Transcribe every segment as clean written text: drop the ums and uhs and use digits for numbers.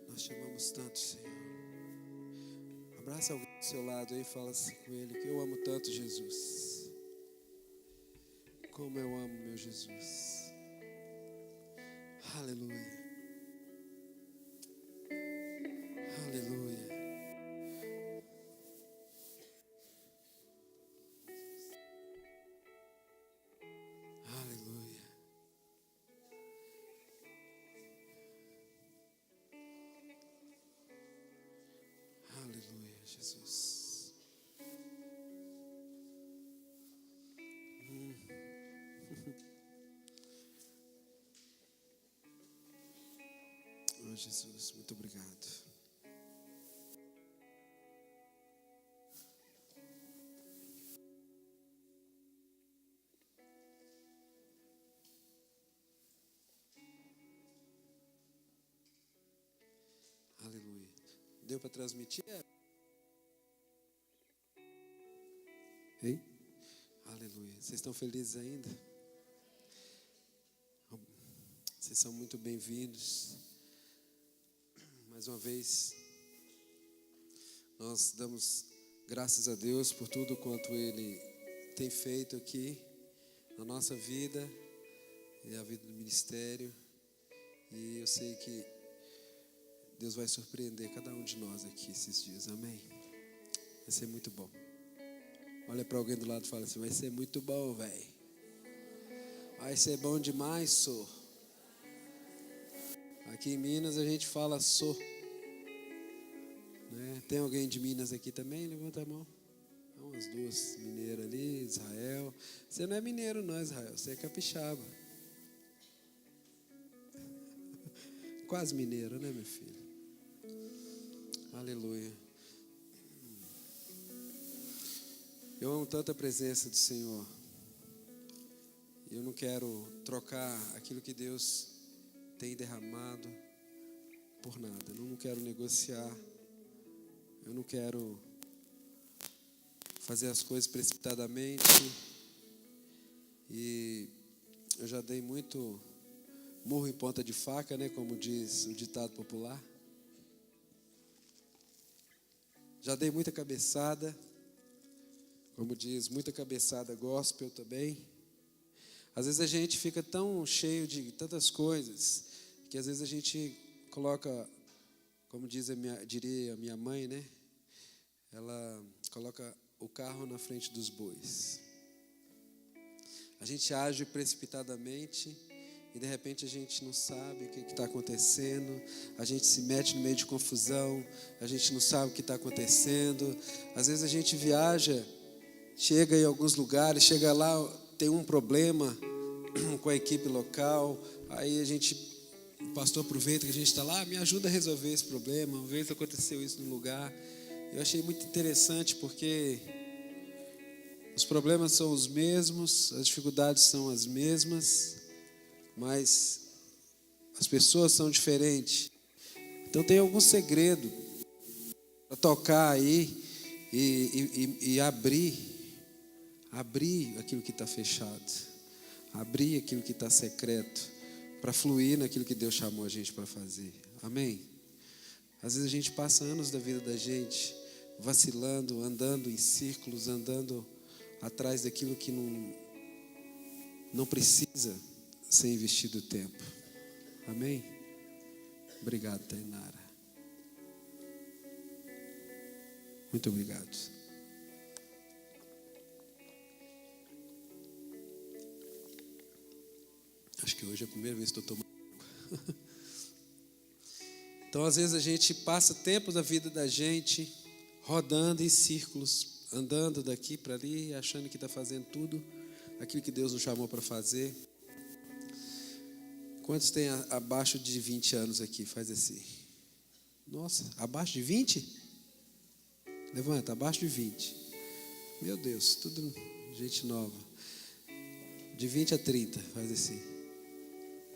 Nós te amamos tanto, Senhor. Abraça alguém do seu lado aí e fala assim com ele, que eu amo tanto Jesus. Como eu amo meu Jesus. Aleluia. Aleluia. Aleluia. Aleluia, Jesus. Oh, Jesus, muito obrigado. Aleluia. Deu para transmitir? Hein? Aleluia. Vocês estão felizes ainda? Vocês são muito bem-vindos. Mais uma vez, nós damos graças a Deus por tudo quanto Ele tem feito aqui na nossa vida e a vida do ministério. E eu sei que Deus vai surpreender cada um de nós aqui esses dias, amém? Vai ser muito bom. Olha para alguém do lado e fala assim, vai ser muito bom, velho. Vai ser bom demais, sou. Aqui em Minas a gente fala sou. Né? Tem alguém de Minas aqui também? Levanta a mão. Umas duas mineiras ali, Israel. Você não é mineiro não, Israel, você é capixaba. Quase mineiro, né, meu filho? Aleluia. Eu amo tanto a presença do Senhor. Eu não quero trocar aquilo que Deus tem derramado por nada. Eu não quero negociar. Eu não quero fazer as coisas precipitadamente. E eu já dei muito murro em ponta de faca, né? Como diz o ditado popular. Já dei muita cabeçada. Como diz, muita cabeçada gospel também. Às vezes a gente fica tão cheio de tantas coisas que às vezes a gente coloca, como diria a minha mãe, né? Ela coloca o carro na frente dos bois. A gente age precipitadamente e de repente a gente não sabe o que está acontecendo. A gente se mete no meio de confusão. A gente não sabe o que está acontecendo. Às vezes a gente viaja, chega em alguns lugares, chega lá, tem um problema com a equipe local, aí o pastor aproveita que a gente está lá, me ajuda a resolver esse problema. Uma vez aconteceu isso no lugar, eu achei muito interessante porque os problemas são os mesmos, as dificuldades são as mesmas, mas as pessoas são diferentes. Então tem algum segredo para tocar aí e abrir aquilo que está fechado, abrir aquilo que está secreto, para fluir naquilo que Deus chamou a gente para fazer, amém? Às vezes a gente passa anos da vida da gente vacilando, andando em círculos, andando atrás daquilo que não precisa ser investido tempo, amém? Obrigado, Tainara, muito obrigado. Acho que hoje é a primeira vez que estou tomando água. Então, às vezes, a gente passa tempo da vida da gente rodando em círculos, andando daqui para ali, achando que está fazendo tudo aquilo que Deus nos chamou para fazer. Quantos tem abaixo de 20 anos aqui? Faz assim. Nossa, abaixo de 20? Levanta, abaixo de 20. Meu Deus, tudo gente nova. De 20 a 30, faz assim.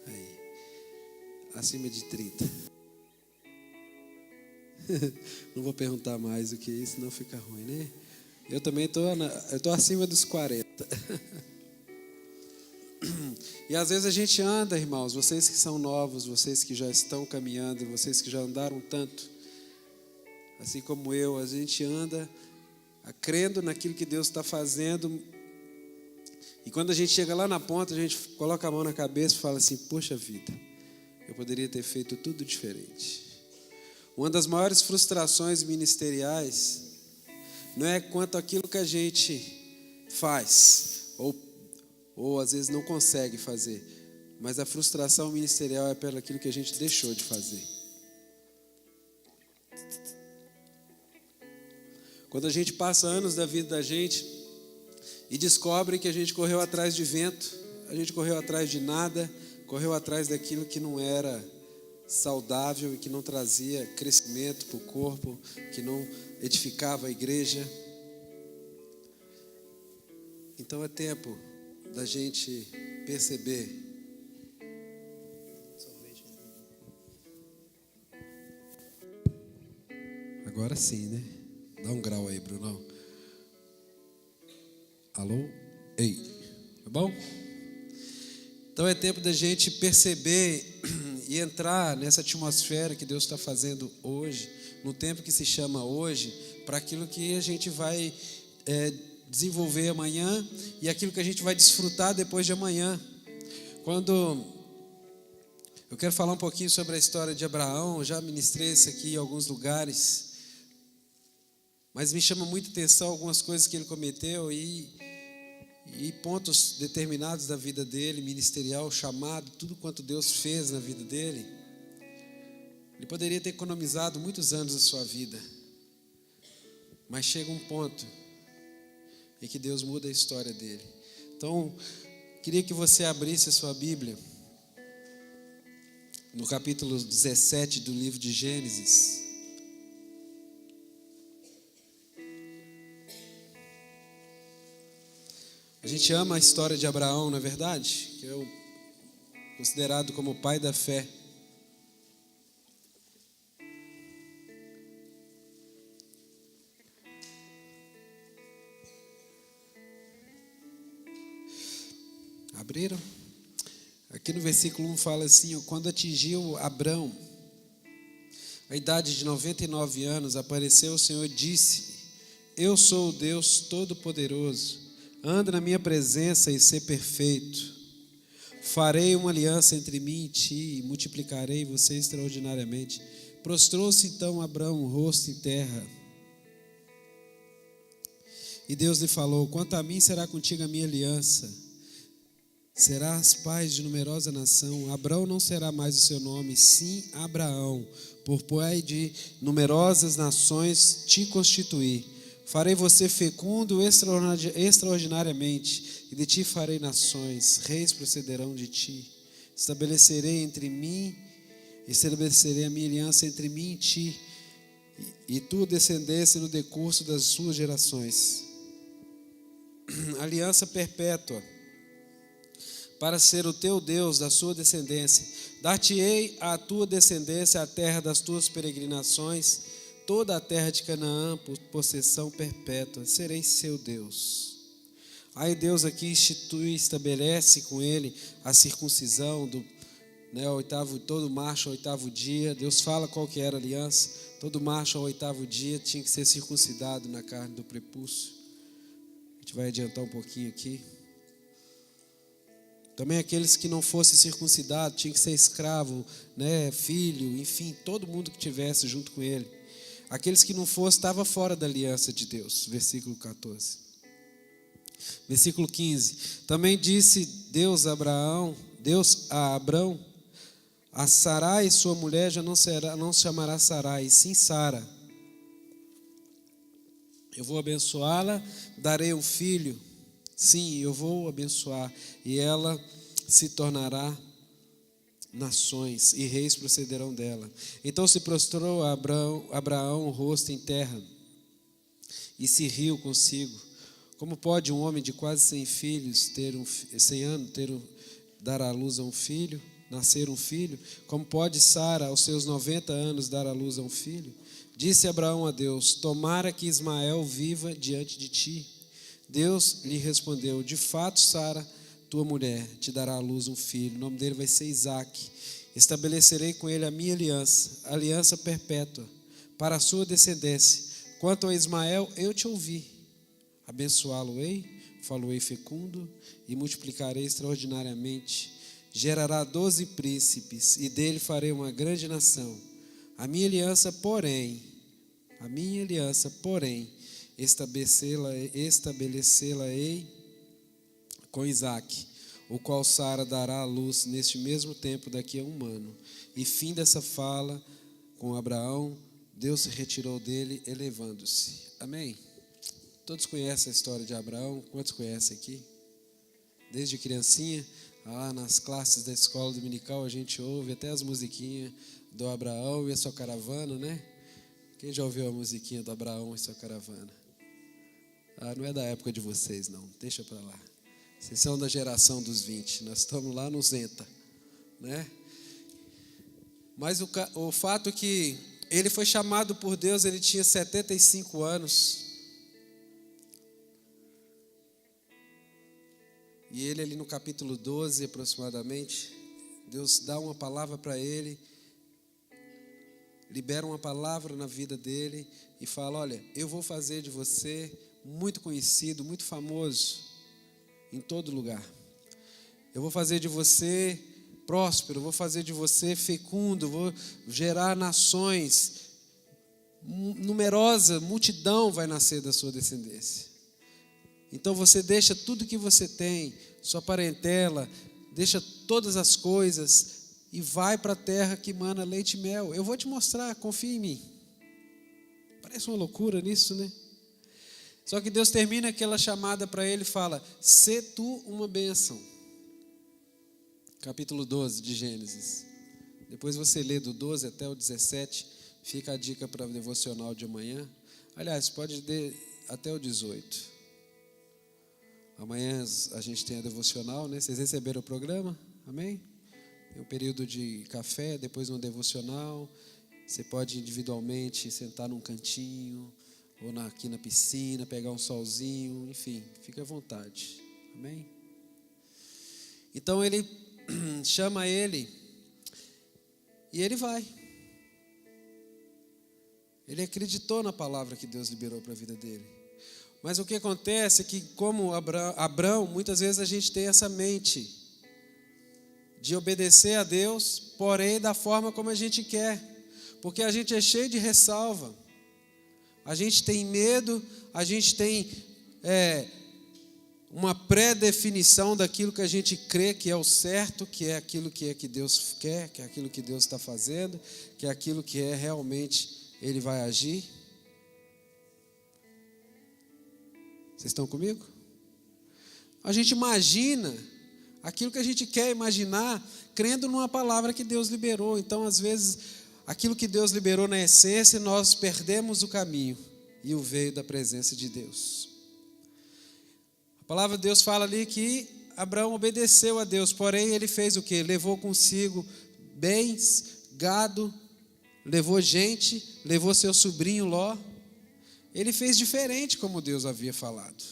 Aí, acima de 30. Não vou perguntar mais do que isso, senão fica ruim, né? Eu também estou acima dos 40. E às vezes a gente anda, irmãos, vocês que são novos, vocês que já estão caminhando, vocês que já andaram tanto, assim como eu, a gente anda crendo naquilo que Deus está fazendo. E quando a gente chega lá na ponta, a gente coloca a mão na cabeça e fala assim: poxa vida, eu poderia ter feito tudo diferente. Uma das maiores frustrações ministeriais não é quanto aquilo que a gente faz, ou às vezes não consegue fazer, mas a frustração ministerial é pelo aquilo que a gente deixou de fazer. Quando a gente passa anos da vida da gente e descobre que a gente correu atrás de vento, a gente correu atrás de nada, correu atrás daquilo que não era saudável e que não trazia crescimento para o corpo, que não edificava a igreja. Então é tempo da gente perceber. Agora sim, né? Dá um grau aí, Brunão. Alô? Ei, tá bom? Então é tempo da gente perceber e entrar nessa atmosfera que Deus está fazendo hoje, no tempo que se chama hoje, para aquilo que a gente vai desenvolver amanhã e aquilo que a gente vai desfrutar depois de amanhã. Quando eu quero falar um pouquinho sobre a história de Abraão, eu já ministrei isso aqui em alguns lugares, mas me chama muita atenção algumas coisas que ele cometeu e pontos determinados da vida dele, ministerial, chamado, tudo quanto Deus fez na vida dele. Ele poderia ter economizado muitos anos da sua vida, mas chega um ponto em que Deus muda a história dele. Então, queria que você abrisse a sua Bíblia no capítulo 17 do livro de Gênesis. A gente ama a história de Abraão, não é verdade? Que é considerado como o pai da fé. Abriram? Aqui no versículo 1 fala assim: quando atingiu Abrão a idade de 99 anos, apareceu o Senhor e disse: eu sou o Deus Todo-Poderoso, anda na minha presença e ser perfeito. Farei uma aliança entre mim e ti, e multiplicarei você extraordinariamente. Prostrou-se então Abrão, o rosto em terra. E Deus lhe falou: quanto a mim, será contigo a minha aliança. Serás pai de numerosa nação. Abrão não será mais o seu nome, sim Abraão, por pai de numerosas nações te constituí. Farei você fecundo extraordinariamente, e de ti farei nações, reis procederão de ti. Estabelecerei a minha aliança entre mim e ti, e tu descendesse no decurso das suas gerações. Aliança perpétua, para ser o teu Deus, da sua descendência. Dar-te-ei à tua descendência a terra das tuas peregrinações, toda a terra de Canaã, por possessão perpétua. Serei seu Deus. Aí Deus aqui estabelece com ele a circuncisão do oitavo, todo macho ao oitavo dia. Deus fala qual que era a aliança. Todo macho ao oitavo dia tinha que ser circuncidado na carne do prepúcio. A gente vai adiantar um pouquinho aqui. Também aqueles que não fossem circuncidados tinham que ser escravo, filho, enfim, todo mundo que tivesse junto com ele. Aqueles que não fossem estavam fora da aliança de Deus. Versículo 14. Versículo 15. Também disse Deus a Abrão: a Sarai, sua mulher, já não se chamará Sarai, sim Sara. Eu vou abençoá-la, darei um filho. Sim, eu vou abençoar, e ela se tornará nações, e reis procederão dela. Então se prostrou Abraão o rosto em terra, e se riu consigo. Como pode um homem de quase 100 filhos, 100 anos, dar à luz a um filho, nascer um filho? Como pode Sara, aos seus 90 anos, dar à luz a um filho? Disse Abraão a Deus: tomara que Ismael viva diante de ti. Deus lhe respondeu: de fato, Sara tua mulher te dará à luz um filho, o nome dele vai ser Isaque. Estabelecerei com ele a minha aliança perpétua, para a sua descendência. Quanto a Ismael, eu te ouvi. Abençoá-lo-ei, falo-ei fecundo, e multiplicarei extraordinariamente. Gerará 12 príncipes, e dele farei uma grande nação. A minha aliança, porém, estabelecê-la-ei com Isaque, o qual Sara dará à luz neste mesmo tempo daqui a 1 ano. E fim dessa fala com Abraão, Deus se retirou dele, elevando-se. Amém? Todos conhecem a história de Abraão? Quantos conhecem aqui? Desde criancinha, lá nas classes da escola dominical, a gente ouve até as musiquinhas do Abraão e a sua caravana, né? Quem já ouviu a musiquinha do Abraão e sua caravana? Não é da época de vocês, não. Deixa para lá. Vocês são da geração dos 20. Nós estamos lá no Zenta, né? Mas o fato é que ele foi chamado por Deus, ele tinha 75 anos. E ele ali no capítulo 12 aproximadamente, Deus dá uma palavra para ele, libera uma palavra na vida dele e fala: olha, eu vou fazer de você muito conhecido, muito famoso em todo lugar. Eu vou fazer de você próspero, vou fazer de você fecundo, vou gerar nações, numerosa multidão vai nascer da sua descendência. Então você deixa tudo que você tem, sua parentela, deixa todas as coisas e vai para a terra que mana leite e mel. Eu vou te mostrar, confia em mim. Parece uma loucura nisso, né? Só que Deus termina aquela chamada para ele e fala: sê tu uma bênção. Capítulo 12 de Gênesis. Depois você lê do 12 até o 17, fica a dica para o devocional de amanhã. Aliás, pode ler até o 18. Amanhã a gente tem a devocional, né? Vocês receberam o programa? Amém? Tem um período de café, depois um devocional. Você pode individualmente sentar num cantinho, ou aqui na piscina, pegar um solzinho, enfim, fique à vontade. Amém? Então ele chama ele e ele vai. Ele acreditou na palavra que Deus liberou para a vida dele. Mas o que acontece é que, como Abraão, muitas vezes a gente tem essa mente de obedecer a Deus, porém da forma como a gente quer, porque a gente é cheio de ressalva, a gente tem medo, a gente tem uma pré-definição daquilo que a gente crê que é o certo, que é aquilo que Deus quer, que é aquilo que Deus está fazendo, que é aquilo que realmente Ele vai agir. Vocês estão comigo? A gente imagina aquilo que a gente quer imaginar, crendo numa palavra que Deus liberou. Então, às vezes, aquilo que Deus liberou na essência, nós perdemos o caminho e o veio da presença de Deus. A palavra de Deus fala ali que Abraão obedeceu a Deus, porém ele fez o quê? Levou consigo bens, gado, levou gente, levou seu sobrinho Ló. Ele fez diferente como Deus havia falado.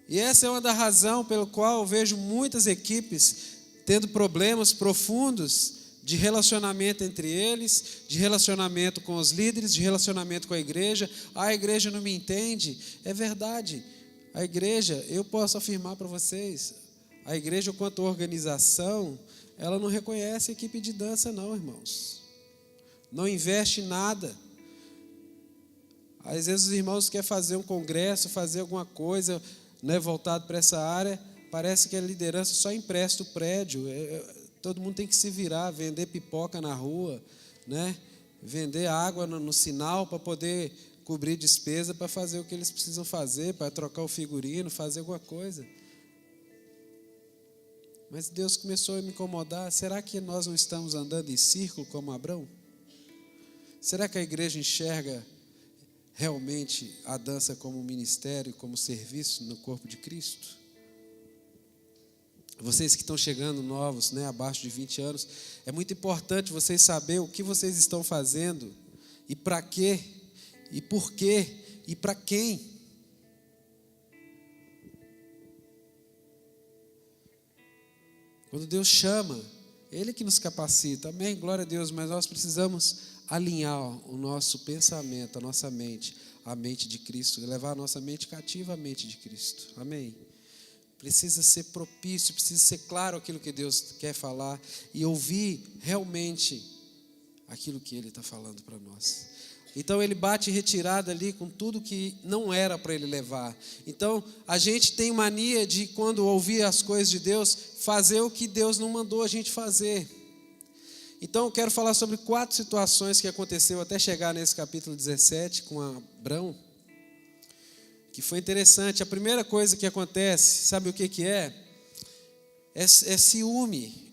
E essa é uma das razões pelo qual eu vejo muitas equipes tendo problemas profundos de relacionamento entre eles, de relacionamento com os líderes, de relacionamento com a igreja. A igreja não me entende. É verdade. A igreja, eu posso afirmar para vocês, a igreja, quanto organização, ela não reconhece a equipe de dança não, irmãos. Não investe em nada. Às vezes os irmãos querem fazer um congresso, fazer alguma coisa, né, voltado para essa área, parece que a liderança só empresta o prédio. Todo mundo tem que se virar, vender pipoca na rua, né, vender água no sinal para poder cobrir despesa, para fazer o que eles precisam fazer, para trocar o figurino, fazer alguma coisa. Mas Deus começou a me incomodar. Será que nós não estamos andando em círculo como Abraão? Será que a igreja enxerga realmente a dança como ministério, como serviço no corpo de Cristo? Vocês que estão chegando novos, né, abaixo de 20 anos, é muito importante vocês saberem o que vocês estão fazendo e para quê, e por quê, e para quem. Quando Deus chama, Ele que nos capacita. Amém? Glória a Deus. Mas nós precisamos alinhar o nosso pensamento, a nossa mente, a mente de Cristo, levar a nossa mente cativa à mente de Cristo. Amém? Precisa ser propício, precisa ser claro aquilo que Deus quer falar e ouvir realmente aquilo que Ele está falando para nós. Então Ele bate retirada ali com tudo que não era para Ele levar. Então a gente tem mania de, quando ouvir as coisas de Deus, fazer o que Deus não mandou a gente fazer. Então eu quero falar sobre 4 situações que aconteceu até chegar nesse capítulo 17 com Abrão, que foi interessante. A primeira coisa que acontece, sabe o que é? É ciúme.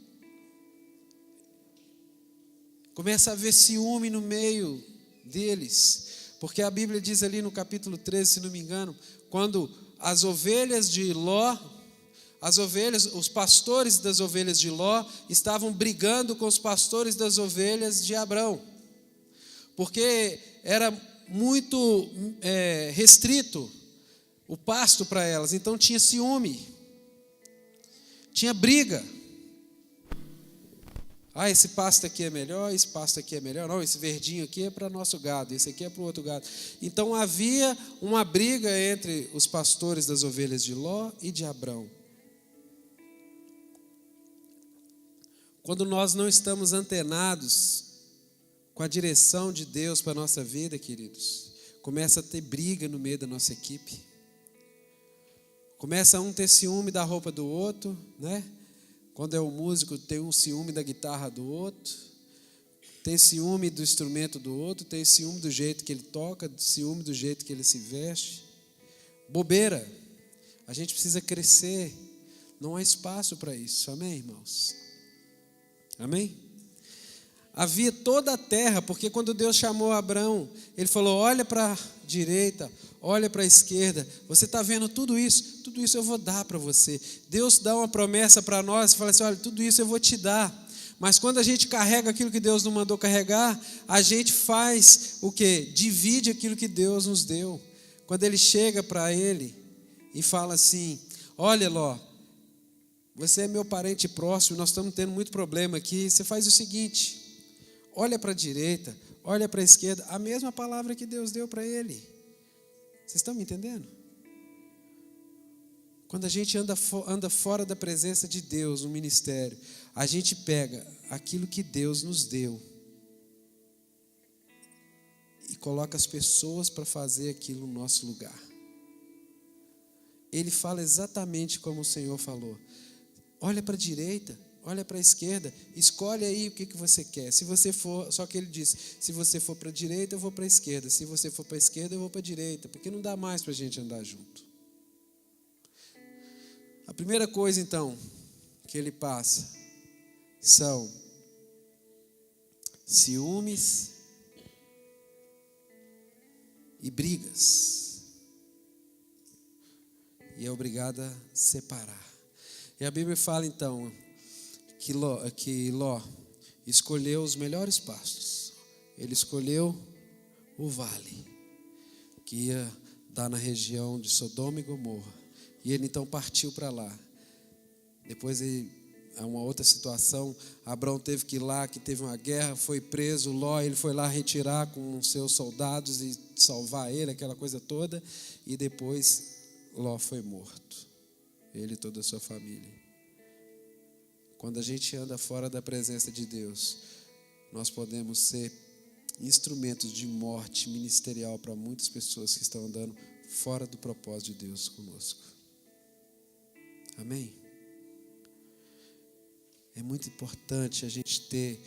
Começa a haver ciúme no meio deles, porque a Bíblia diz ali no capítulo 13, se não me engano, quando as ovelhas de Ló, os pastores das ovelhas de Ló estavam brigando com os pastores das ovelhas de Abrão, porque era muito restrito o pasto para elas, então tinha ciúme, tinha briga. Esse pasto aqui é melhor, esse pasto aqui é melhor. Não, esse verdinho aqui é para nosso gado, esse aqui é para o outro gado. Então havia uma briga entre os pastores das ovelhas de Ló e de Abrão. Quando nós não estamos antenados com a direção de Deus para a nossa vida, queridos, começa a ter briga no meio da nossa equipe. Começa um ter ciúme da roupa do outro, né? Quando é um músico, tem um ciúme da guitarra do outro, tem ciúme do instrumento do outro, tem ciúme do jeito que ele toca, ciúme do jeito que ele se veste. Bobeira. A gente precisa crescer. Não há espaço para isso. Amém, irmãos? Amém? Havia toda a terra, porque quando Deus chamou Abrão, Ele falou: olha para a direita, olha para a esquerda, você está vendo tudo isso eu vou dar para você. Deus dá uma promessa para nós, fala assim: olha, tudo isso eu vou te dar. Mas quando a gente carrega aquilo que Deus não mandou carregar, a gente faz o quê? Divide aquilo que Deus nos deu. Quando Ele chega para ele e fala assim: olha, Ló, você é meu parente próximo, nós estamos tendo muito problema aqui, você faz o seguinte: olha para a direita, olha para a esquerda, a mesma palavra que Deus deu para ele. Vocês estão me entendendo? Quando a gente anda fora da presença de Deus no ministério, a gente pega aquilo que Deus nos deu e coloca as pessoas para fazer aquilo no nosso lugar. Ele fala exatamente como o Senhor falou: olha para a direita, olha para a esquerda, escolhe aí o que você quer. Se você for, só que ele disse: se você for para a direita, eu vou para a esquerda. Se você for para a esquerda, eu vou para a direita, porque não dá mais para a gente andar junto. A primeira coisa, então, que ele passa são ciúmes e brigas. E é obrigado a separar. E a Bíblia fala, então, que Ló escolheu os melhores pastos. Ele escolheu o vale, que ia dar na região de Sodoma e Gomorra. E ele então partiu para lá. Depois, uma outra situação, Abrão teve que ir lá, que teve uma guerra, foi preso. Ló, ele foi lá retirar com seus soldados e salvar ele, aquela coisa toda. E depois Ló foi morto, ele e toda a sua família. Quando a gente anda fora da presença de Deus, nós podemos ser instrumentos de morte ministerial para muitas pessoas que estão andando fora do propósito de Deus conosco. Amém? É muito importante a gente ter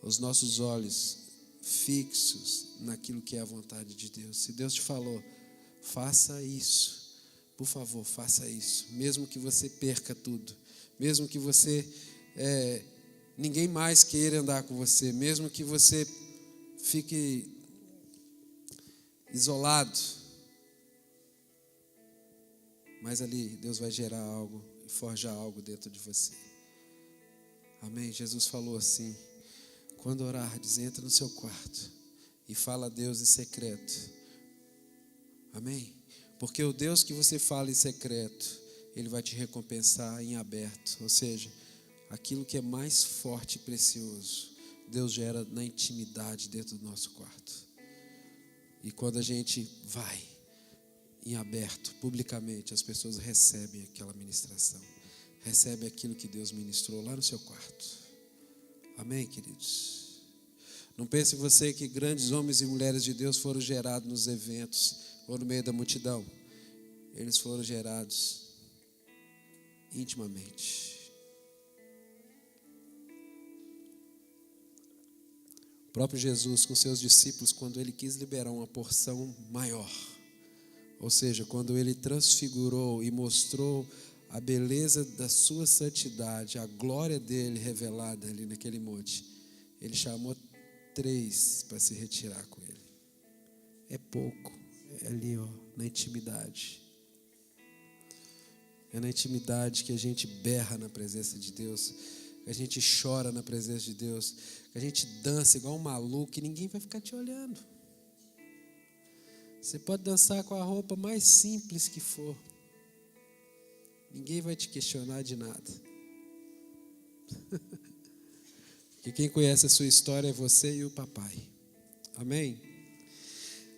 os nossos olhos fixos naquilo que é a vontade de Deus. Se Deus te falou, faça isso, por favor, faça isso. Mesmo que você perca tudo, mesmo que você ninguém mais queira andar com você, mesmo que você fique isolado, mas ali Deus vai gerar algo e forjar algo dentro de você. Amém? Jesus falou assim: quando orardes, entra no seu quarto e fala a Deus em secreto. Amém? Porque o Deus que você fala em secreto, Ele vai te recompensar em aberto. Ou seja, aquilo que é mais forte e precioso, Deus gera na intimidade dentro do nosso quarto. E quando a gente vai em aberto, publicamente, as pessoas recebem aquela ministração, recebem aquilo que Deus ministrou lá no seu quarto. Amém, queridos? Não pense você que grandes homens e mulheres de Deus foram gerados nos eventos ou no meio da multidão. Eles foram gerados intimamente. O próprio Jesus com seus discípulos, quando ele quis liberar uma porção maior, ou seja, quando ele transfigurou e mostrou a beleza da sua santidade, a glória dele revelada ali naquele monte, ele chamou 3 para se retirar com ele. É pouco, é ali, na intimidade. É na intimidade que a gente berra na presença de Deus, que a gente chora na presença de Deus, que a gente dança igual um maluco e ninguém vai ficar te olhando. Você pode dançar com a roupa mais simples que for, ninguém vai te questionar de nada. Porque quem conhece a sua história é você e o papai. Amém?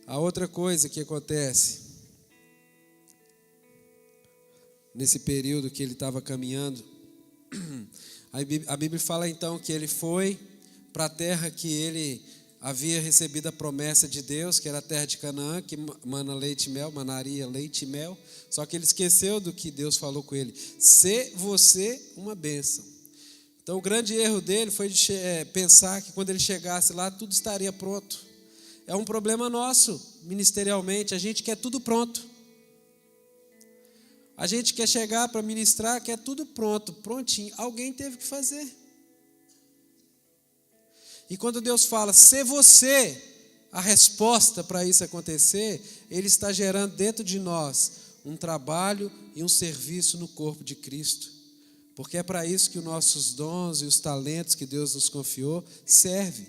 A outra coisa que acontece nesse período que ele estava caminhando, a Bíblia fala então que ele foi para a terra que ele havia recebido a promessa de Deus, que era a terra de Canaã, que mana leite e mel, manaria leite e mel. Só que ele esqueceu do que Deus falou com ele: ser você uma bênção. Então o grande erro dele foi de pensar que quando ele chegasse lá tudo estaria pronto. É um problema nosso, ministerialmente, a gente quer tudo pronto. A gente quer chegar para ministrar, quer tudo pronto, prontinho. Alguém teve que fazer. E quando Deus fala, ser você a resposta para isso acontecer, Ele está gerando dentro de nós um trabalho e um serviço no corpo de Cristo. Porque é para isso que os nossos dons e os talentos que Deus nos confiou servem.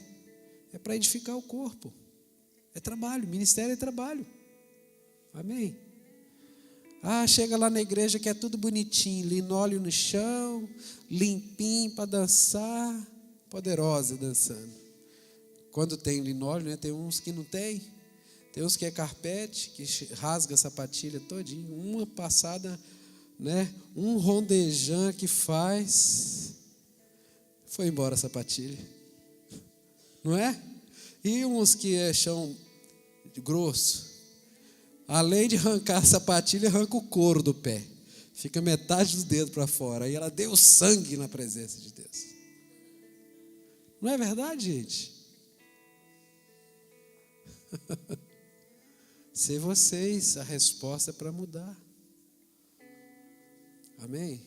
É para edificar o corpo. É trabalho, ministério é trabalho. Amém? Chega lá na igreja que é tudo bonitinho, linóleo no chão, limpinho para dançar, poderosa dançando. Quando tem linóleo, né, tem uns que não tem uns que é carpete, que rasga a sapatilha todinha, uma passada, né, um rondejão que faz, foi embora a sapatilha, não é? E uns que é chão grosso, além de arrancar a sapatilha, arranca o couro do pé. Fica metade do dedo para fora. Aí ela deu sangue na presença de Deus. Não é verdade, gente? Ser vocês a resposta para mudar. Amém?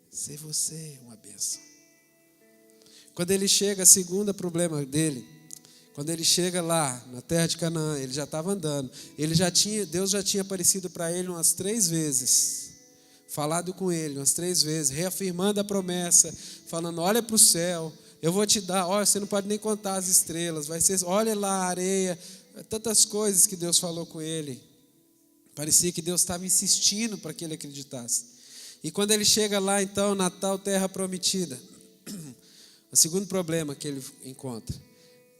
Ser você uma bênção. Quando ele chega, segundo problema dele, quando ele chega lá na terra de Canaã, ele já estava andando. Deus já tinha aparecido para ele umas 3 vezes, falado com ele umas 3 vezes, reafirmando a promessa, falando: olha para o céu, eu vou te dar, olha, você não pode nem contar as estrelas, vai ser, olha lá a areia, tantas coisas que Deus falou com ele. Parecia que Deus estava insistindo para que ele acreditasse. E quando ele chega lá, então, na tal terra prometida, o segundo problema que ele encontra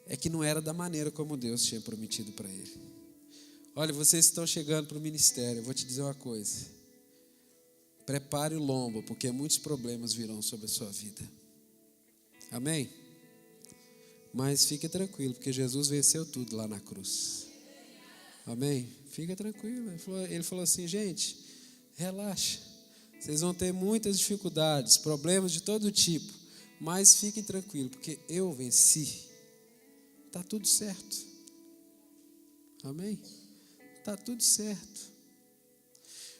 é que não era da maneira como Deus tinha prometido para ele. Olha, vocês estão chegando para o ministério, eu vou te dizer uma coisa. Prepare o lombo, porque muitos problemas virão sobre a sua vida. Amém? Mas fique tranquilo, porque Jesus venceu tudo lá na cruz. Amém? Fica tranquilo. Ele falou assim: gente, relaxa. Vocês vão ter muitas dificuldades, problemas de todo tipo, mas fiquem tranquilos, porque eu venci. Está tudo certo. Amém? Está tudo certo.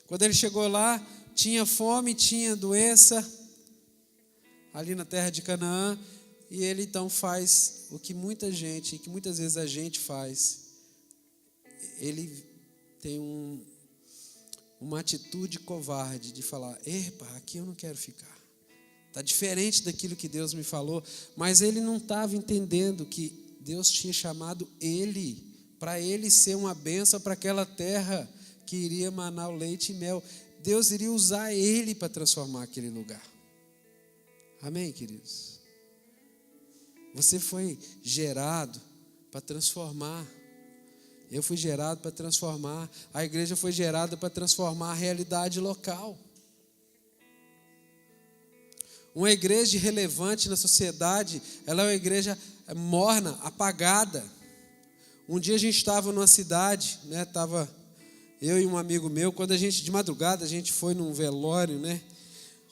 Quando ele chegou lá, tinha fome, tinha doença, ali na terra de Canaã, e ele então faz o que muita gente, e que muitas vezes a gente faz. Ele tem uma atitude covarde de falar: epa, aqui eu não quero ficar. Está diferente daquilo que Deus me falou, mas ele não estava entendendo que Deus tinha chamado ele, para ele ser uma bênção para aquela terra que iria manar o leite e mel. Deus iria usar ele para transformar aquele lugar. Amém, queridos? Você foi gerado para transformar. Eu fui gerado para transformar. A igreja foi gerada para transformar a realidade local. Uma igreja irrelevante na sociedade, ela é uma igreja morna, apagada. Um dia a gente estava numa cidade, né? Estava eu e um amigo meu, quando de madrugada, a gente foi num velório, né?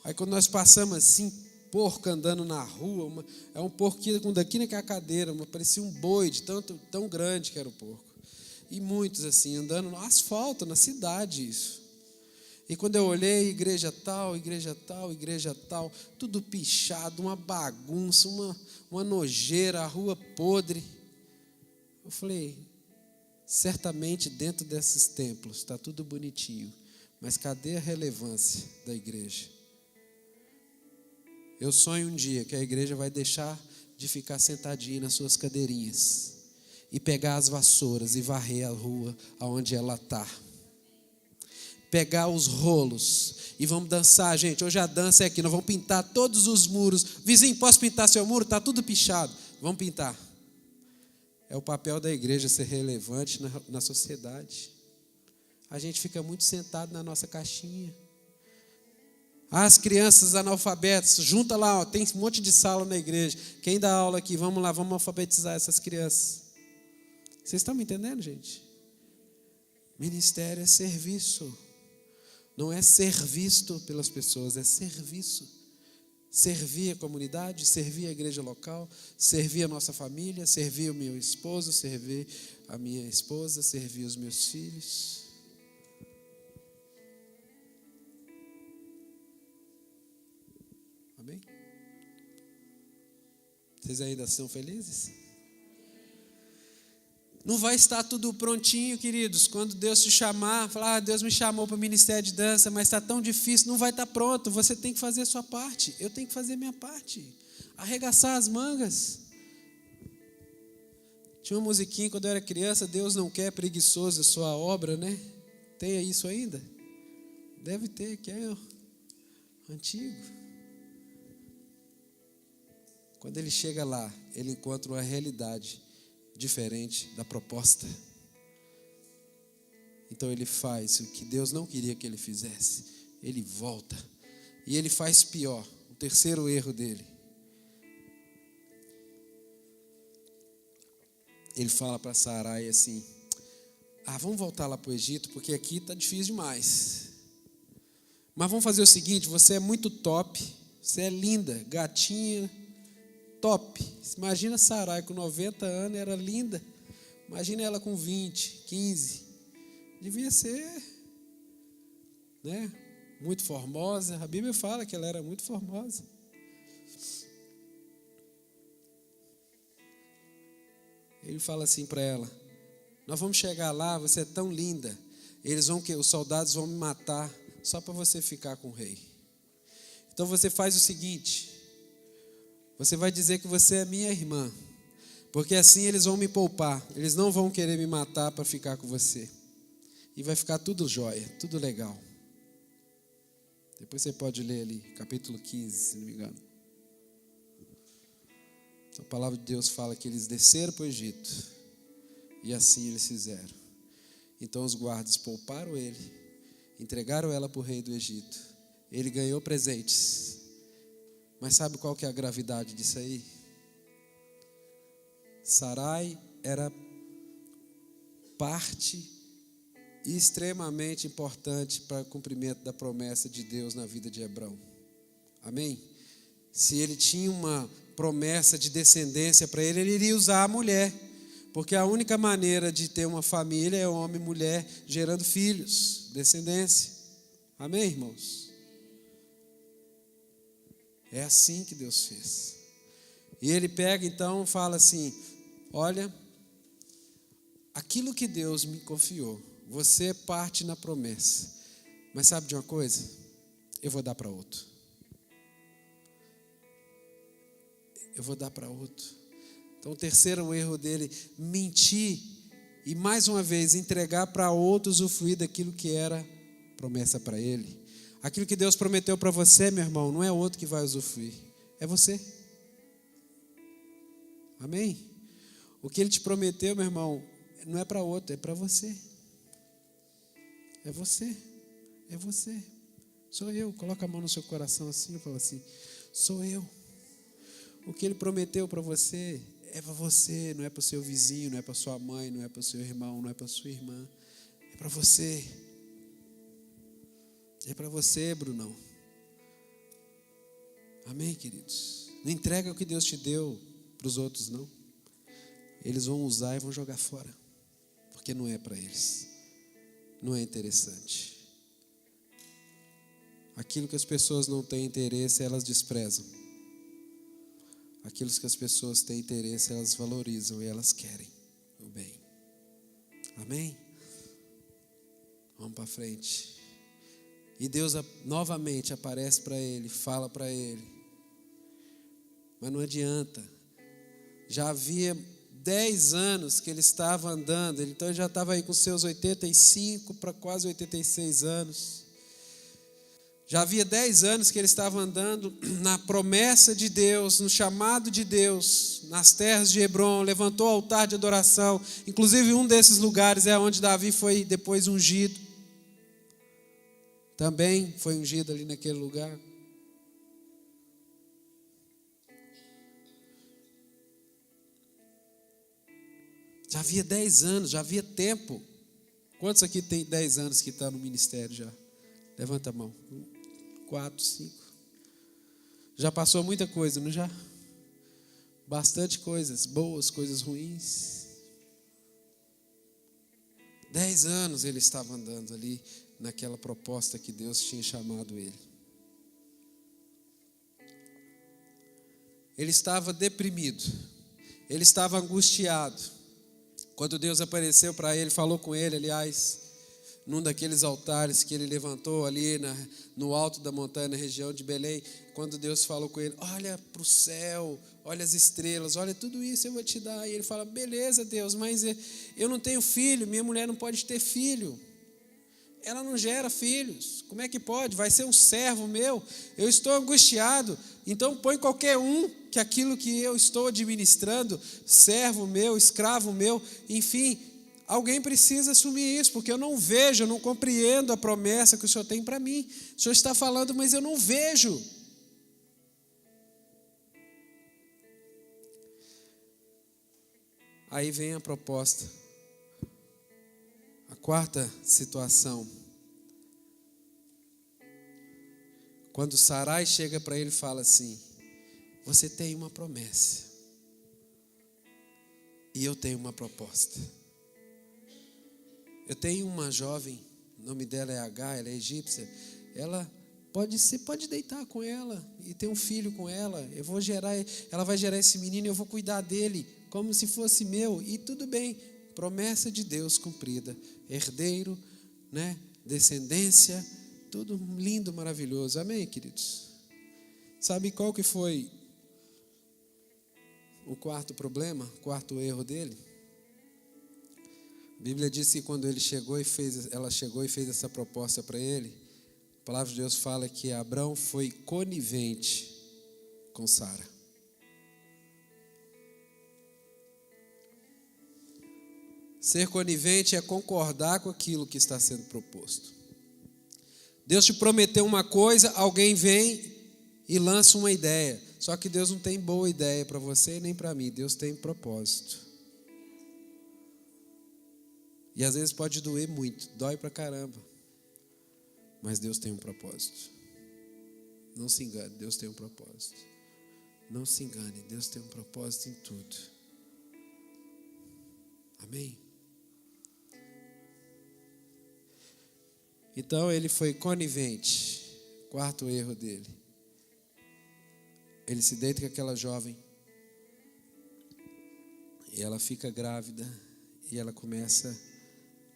Aí quando nós passamos assim, porco andando na rua, é um porco que com daqui naquela cadeira, parecia um boi de tão grande que era o porco. E muitos assim, andando no asfalto, na cidade isso. E quando eu olhei, igreja tal, tudo pichado, uma bagunça, uma nojeira, a rua podre. Eu falei, certamente dentro desses templos está tudo bonitinho, mas cadê a relevância da igreja? Eu sonho um dia que a igreja vai deixar de ficar sentadinha nas suas cadeirinhas e pegar as vassouras e varrer a rua aonde ela está. Pegar os rolos e vamos dançar, gente. Hoje a dança é aqui, nós vamos pintar todos os muros. Vizinho, posso pintar seu muro? Está tudo pichado. Vamos pintar. É o papel da igreja ser relevante na sociedade. A gente fica muito sentado na nossa caixinha. As crianças analfabetas, junta lá, tem um monte de sala na igreja. Quem dá aula aqui? Vamos lá, vamos alfabetizar essas crianças. Vocês estão me entendendo, gente? Ministério é serviço. Não é ser visto pelas pessoas, é serviço. Servir a comunidade, servir a igreja local, servir a nossa família, servir o meu esposo, servir a minha esposa, servir os meus filhos. Amém? Vocês ainda são felizes? Não vai estar tudo prontinho, queridos. Quando Deus te chamar, falar, Deus me chamou para o ministério de dança, mas está tão difícil, não vai estar pronto. Você tem que fazer a sua parte. Eu tenho que fazer a minha parte. Arregaçar as mangas. Tinha uma musiquinha quando eu era criança, Deus não quer preguiçoso a sua obra, né? Tem isso ainda? Deve ter, que é antigo. Quando ele chega lá, ele encontra uma realidade diferente da proposta. Então ele faz o que Deus não queria que ele fizesse. Ele volta. E ele faz pior. O terceiro erro dele. Ele fala para Sarai assim: vamos voltar lá para o Egito, porque aqui está difícil demais. Mas vamos fazer o seguinte, você é muito top, você é linda, gatinha, top. Imagina Sarai com 90 anos, era linda. Imagina ela com 20, 15. Devia ser, né, muito formosa. A Bíblia fala que ela era muito formosa. Ele fala assim para ela: nós vamos chegar lá, você é tão linda. Os soldados vão me matar só para você ficar com o rei. Então você faz o seguinte: você vai dizer que você é minha irmã, porque assim eles vão me poupar. Eles não vão querer me matar para ficar com você. E vai ficar tudo jóia, tudo legal. Depois você pode ler ali, capítulo 15, se não me engano. A palavra de Deus fala que eles desceram para o Egito. E assim eles fizeram. Então os guardas pouparam ele, entregaram ela para o rei do Egito. Ele ganhou presentes. Mas sabe qual que é a gravidade disso aí? Sarai era parte extremamente importante para o cumprimento da promessa de Deus na vida de Abrão. Amém? Se ele tinha uma promessa de descendência para ele, ele iria usar a mulher. Porque a única maneira de ter uma família é homem e mulher gerando filhos, descendência. Amém, irmãos? É assim que Deus fez. E ele pega então e fala assim: olha, aquilo que Deus me confiou, você é parte na promessa. Mas sabe de uma coisa? Eu vou dar para outro. Eu vou dar para outro. Então o terceiro erro dele, mentir e mais uma vez entregar para outro usufruir daquilo que era promessa para ele. Aquilo que Deus prometeu para você, meu irmão, não é outro que vai usufruir, é você. Amém? O que Ele te prometeu, meu irmão, não é para outro, é para você. É você. É você. Sou eu. Coloca a mão no seu coração assim e fala assim: sou eu. O que Ele prometeu para você é para você, não é para o seu vizinho, não é para sua mãe, não é para o seu irmão, não é para sua irmã. É para você. É para você, Brunão. Amém, queridos? Não entrega o que Deus te deu para os outros, não. Eles vão usar e vão jogar fora, porque não é para eles. Não é interessante. Aquilo que as pessoas não têm interesse, elas desprezam. Aquilo que as pessoas têm interesse, elas valorizam e elas querem o bem. Amém? Vamos para frente. E Deus novamente aparece para ele, fala para ele. Mas não adianta. Já havia 10 anos que ele estava andando, então ele já estava aí com seus 85 para quase 86 anos. Já havia 10 anos que ele estava andando na promessa de Deus, no chamado de Deus, nas terras de Hebrom, levantou o altar de adoração. Inclusive um desses lugares é onde Davi foi depois ungido. Também foi ungido ali naquele lugar. Já havia 10 anos, já havia tempo. Quantos aqui tem 10 anos que está no ministério já? Levanta a mão. 4, 5. Já passou muita coisa, não já? Bastante coisas boas, coisas ruins. 10 anos ele estava andando ali naquela proposta que Deus tinha chamado ele. Ele estava deprimido. Ele estava angustiado. Quando Deus apareceu para ele, falou com ele, aliás, num daqueles altares que ele levantou ali no alto da montanha, na região de Belém, quando Deus falou com ele: olha para o céu, olha as estrelas, olha tudo isso eu vou te dar. E ele fala: beleza, Deus, mas eu não tenho filho, minha mulher não pode ter filho. Ela não gera filhos, como é que pode? Vai ser um servo meu, eu estou angustiado. Então põe qualquer um, que aquilo que eu estou administrando, servo meu, escravo meu, enfim, alguém precisa assumir isso, porque eu não vejo, eu não compreendo a promessa que o Senhor tem para mim. O Senhor está falando, mas eu não vejo. Aí vem a proposta. A quarta situação. Quando Sarai chega para ele e fala assim: você tem uma promessa e eu tenho uma proposta. Eu tenho uma jovem, o nome dela é Agar, ela é egípcia. Você pode deitar com ela e ter um filho com ela. Ela vai gerar esse menino e eu vou cuidar dele como se fosse meu. E tudo bem, promessa de Deus cumprida, herdeiro, né? Descendência, tudo lindo, maravilhoso. Amém, queridos? Sabe qual que foi o quarto problema, o quarto erro dele? A Bíblia diz que quando ela chegou e fez essa proposta para ele, a palavra de Deus fala que Abrão foi conivente com Sara. Ser conivente é concordar com aquilo que está sendo proposto. Deus te prometeu uma coisa, alguém vem e lança uma ideia. Só que Deus não tem boa ideia para você nem para mim. Deus tem propósito. E às vezes pode doer muito, dói pra caramba. Mas Deus tem um propósito. Não se engane, Deus tem um propósito. Não se engane, Deus tem um propósito em tudo. Amém? Então ele foi conivente. Quarto erro dele. Ele se deita com aquela jovem. E ela fica grávida. E ela começa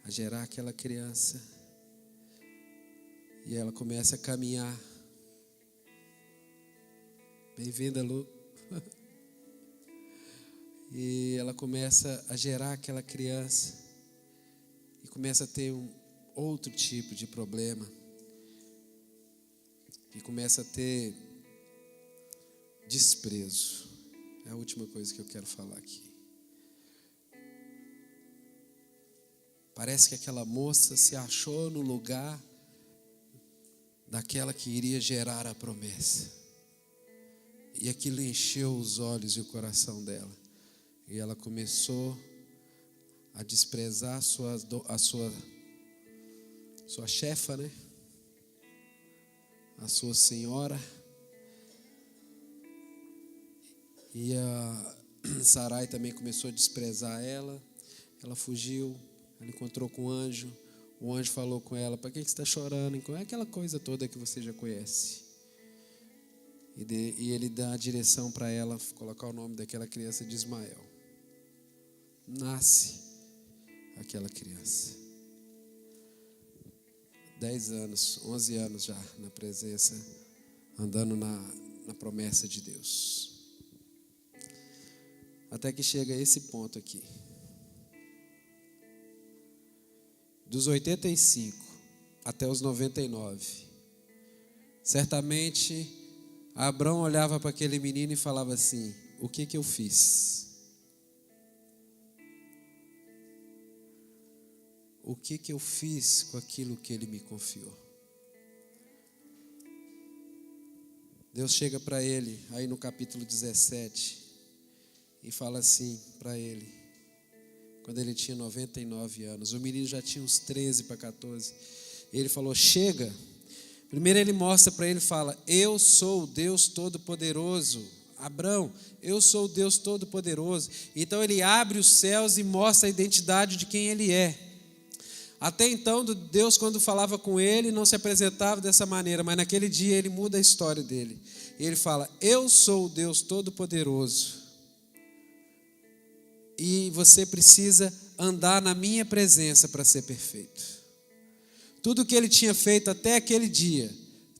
a gerar aquela criança. E ela começa a caminhar. Bem-vinda, Lu. E ela começa a gerar aquela criança. E começa a ter um outro tipo de problema. E começa a ter desprezo. É a última coisa que eu quero falar aqui. Parece que aquela moça se achou no lugar daquela que iria gerar a promessa. E aquilo encheu os olhos e o coração dela. E ela começou a desprezar a sua chefa, né? A sua senhora. E a Sarai também começou a desprezar ela. Ela fugiu, ela encontrou com o anjo. O anjo falou com ela: para que você está chorando? É aquela coisa toda que você já conhece. E ele dá a direção para ela colocar o nome daquela criança de Ismael. Nasce aquela criança. 10 anos, 11 anos já na presença, andando na promessa de Deus. Até que chega a esse ponto aqui. Dos 85 até os 99, certamente Abrão olhava para aquele menino e falava assim: o que eu fiz? O que eu fiz com aquilo que ele me confiou? Deus chega para ele, aí no capítulo 17, e fala assim para ele, quando ele tinha 99 anos, o menino já tinha uns 13 para 14, ele falou: chega. Primeiro ele mostra para ele e fala: eu sou o Deus Todo-Poderoso. Abrão, eu sou o Deus Todo-Poderoso. Então ele abre os céus e mostra a identidade de quem ele é. Até então, Deus, quando falava com ele, não se apresentava dessa maneira, mas naquele dia ele muda a história dele. E ele fala: eu sou o Deus Todo-Poderoso. E você precisa andar na minha presença para ser perfeito. Tudo que ele tinha feito até aquele dia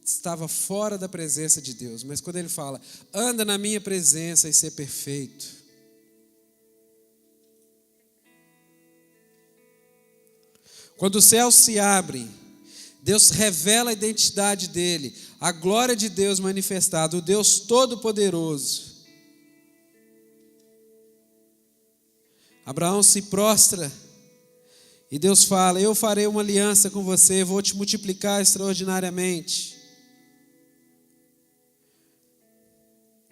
estava fora da presença de Deus. Mas quando ele fala: anda na minha presença e ser perfeito. Quando os céus se abrem, Deus revela a identidade dele, a glória de Deus manifestada, o Deus Todo-Poderoso. Abraão se prostra e Deus fala: eu farei uma aliança com você, vou te multiplicar extraordinariamente.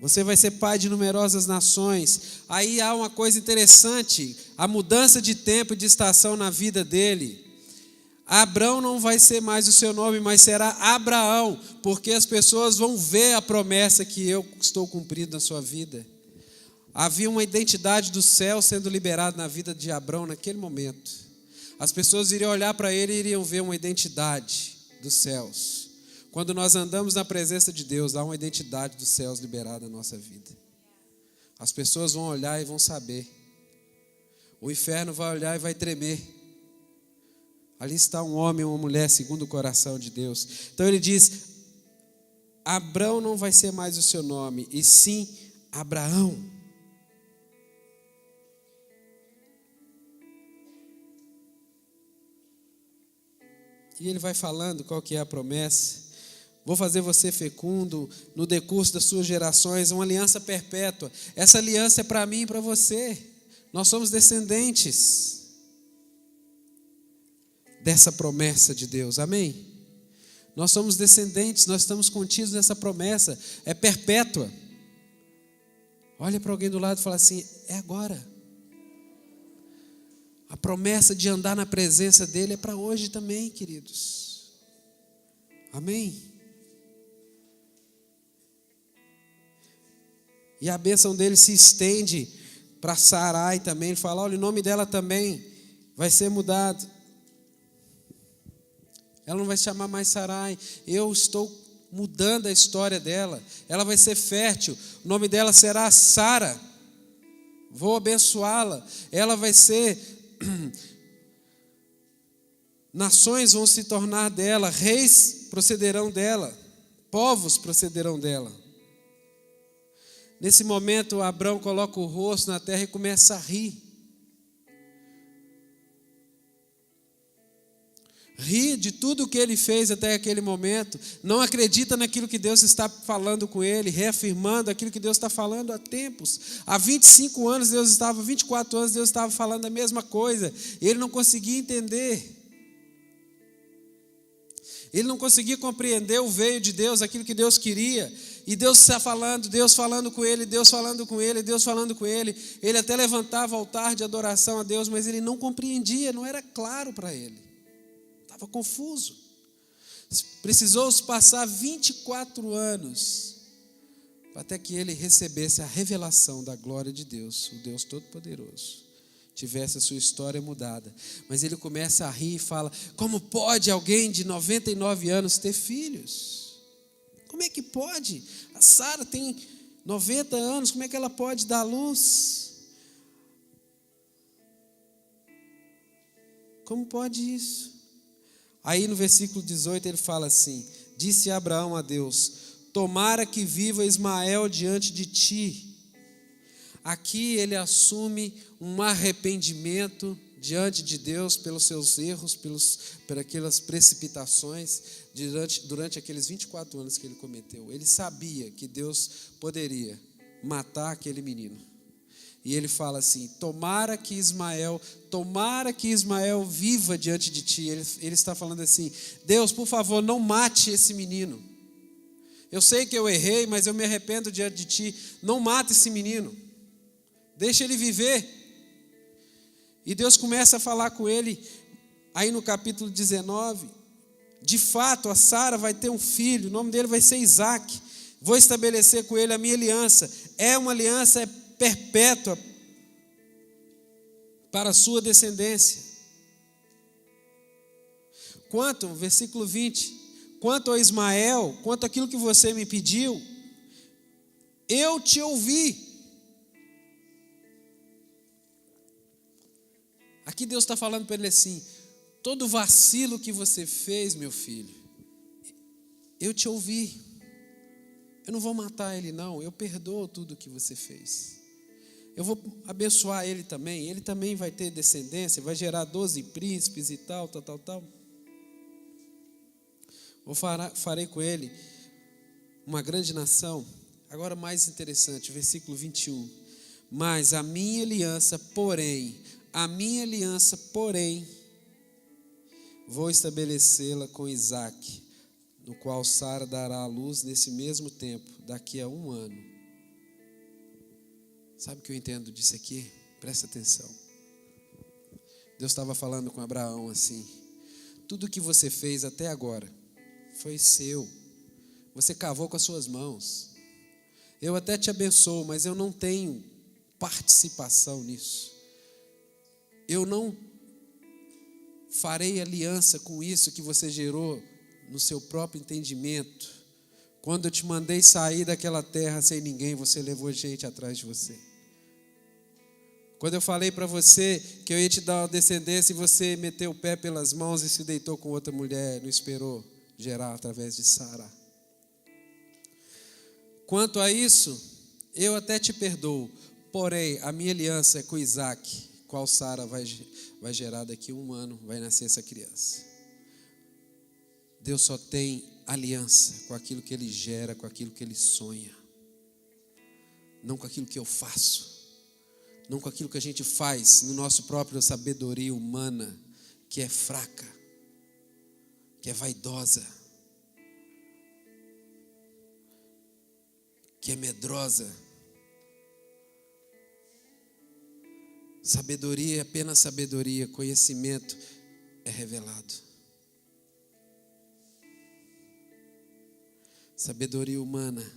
Você vai ser pai de numerosas nações. Aí há uma coisa interessante, a mudança de tempo e de estação na vida dele. Abrão não vai ser mais o seu nome, mas será Abraão, porque as pessoas vão ver a promessa que eu estou cumprindo na sua vida. Havia uma identidade do céu sendo liberada na vida de Abrão naquele momento. As pessoas iriam olhar para ele e iriam ver uma identidade dos céus. Quando nós andamos na presença de Deus, há uma identidade dos céus liberada na nossa vida. As pessoas vão olhar e vão saber. O inferno vai olhar e vai tremer. Ali está um homem e uma mulher segundo o coração de Deus. Então ele diz: Abrão não vai ser mais o seu nome, e sim Abraão. E ele vai falando qual que é a promessa. Vou fazer você fecundo no decurso das suas gerações, uma aliança perpétua. Essa aliança é para mim e para você. Nós somos descendentes dessa promessa de Deus, amém? Nós somos descendentes, nós estamos contidos nessa promessa, é perpétua. Olha para alguém do lado e fala assim: é agora. A promessa de andar na presença dele é para hoje também, queridos. Amém? E a bênção dele se estende para Sarai também. Ele fala: olha, o nome dela também vai ser mudado. Ela não vai se chamar mais Sarai. Eu estou mudando a história dela. Ela vai ser fértil. O nome dela será Sara. Vou abençoá-la. Ela vai ser... Nações vão se tornar dela. Reis procederão dela. Povos procederão dela. Nesse momento, Abrão coloca o rosto na terra e começa a rir. ri de tudo o que ele fez até aquele momento, não acredita naquilo que Deus está falando com ele, reafirmando aquilo que Deus está falando há tempos. Há 25 anos, 24 anos, Deus estava falando a mesma coisa, e ele não conseguia entender. Ele não conseguia compreender o veio de Deus, aquilo que Deus queria. E Deus está falando, Deus falando com ele, Deus falando com ele, Deus falando com ele. Ele até levantava altar de adoração a Deus, mas ele não compreendia, não era claro para ele. Estava confuso. Precisou passar 24 anos até que ele recebesse a revelação da glória de Deus, o Deus Todo-Poderoso. Tivesse a sua história mudada. Mas ele começa a rir e fala: como pode alguém de 99 anos ter filhos? Como é que pode? A Sara tem 90 anos, como é que ela pode dar luz? Como pode isso? Aí no versículo 18 ele fala assim: disse Abraão a Deus: tomara que viva Ismael diante de ti. Aqui ele assume um arrependimento diante de Deus pelos seus erros, por aquelas precipitações durante aqueles 24 anos que ele cometeu. Ele sabia que Deus poderia matar aquele menino. E ele fala assim: tomara que Ismael viva diante de ti. Ele está falando assim: Deus, por favor, não mate esse menino. Eu sei que eu errei, mas eu me arrependo diante de ti. Não mate esse menino. Deixa ele viver. E Deus começa a falar com ele, aí no capítulo 19, de fato a Sara vai ter um filho, o nome dele vai ser Isaac, vou estabelecer com ele a minha aliança, é uma aliança perpétua para a sua descendência. Versículo 20, quanto a Ismael, quanto àquilo que você me pediu, eu te ouvi. Aqui Deus está falando para ele assim: todo vacilo que você fez, meu filho, eu te ouvi. Eu não vou matar ele não, eu perdoo tudo que você fez. Eu vou abençoar ele também vai ter descendência, vai gerar 12 príncipes e tal. Farei com ele uma grande nação. Agora mais interessante, versículo 21. Mas a minha aliança, porém, vou estabelecê-la com Isaque, no qual Sara dará à luz nesse mesmo tempo, daqui a 1 ano. Sabe o que eu entendo disso aqui? Presta atenção. Deus estava falando com Abraão assim: tudo que você fez até agora foi seu. Você cavou com as suas mãos. Eu até te abençoo, mas eu não tenho participação nisso. Eu não farei aliança com isso que você gerou no seu próprio entendimento. Quando eu te mandei sair daquela terra sem ninguém, você levou gente atrás de você. Quando eu falei para você que eu ia te dar uma descendência e você meteu o pé pelas mãos e se deitou com outra mulher, não esperou gerar através de Sara. Quanto a isso, eu até te perdoo, porém a minha aliança é com Isaque, qual Sara vai gerar daqui a 1 ano, vai nascer essa criança. Deus só tem aliança com aquilo que Ele gera, com aquilo que Ele sonha. Não com aquilo que eu faço. Não com aquilo que a gente faz no nosso próprio sabedoria humana, que é fraca, que é vaidosa, que é medrosa. Sabedoria é apenas sabedoria, conhecimento é revelado. Sabedoria humana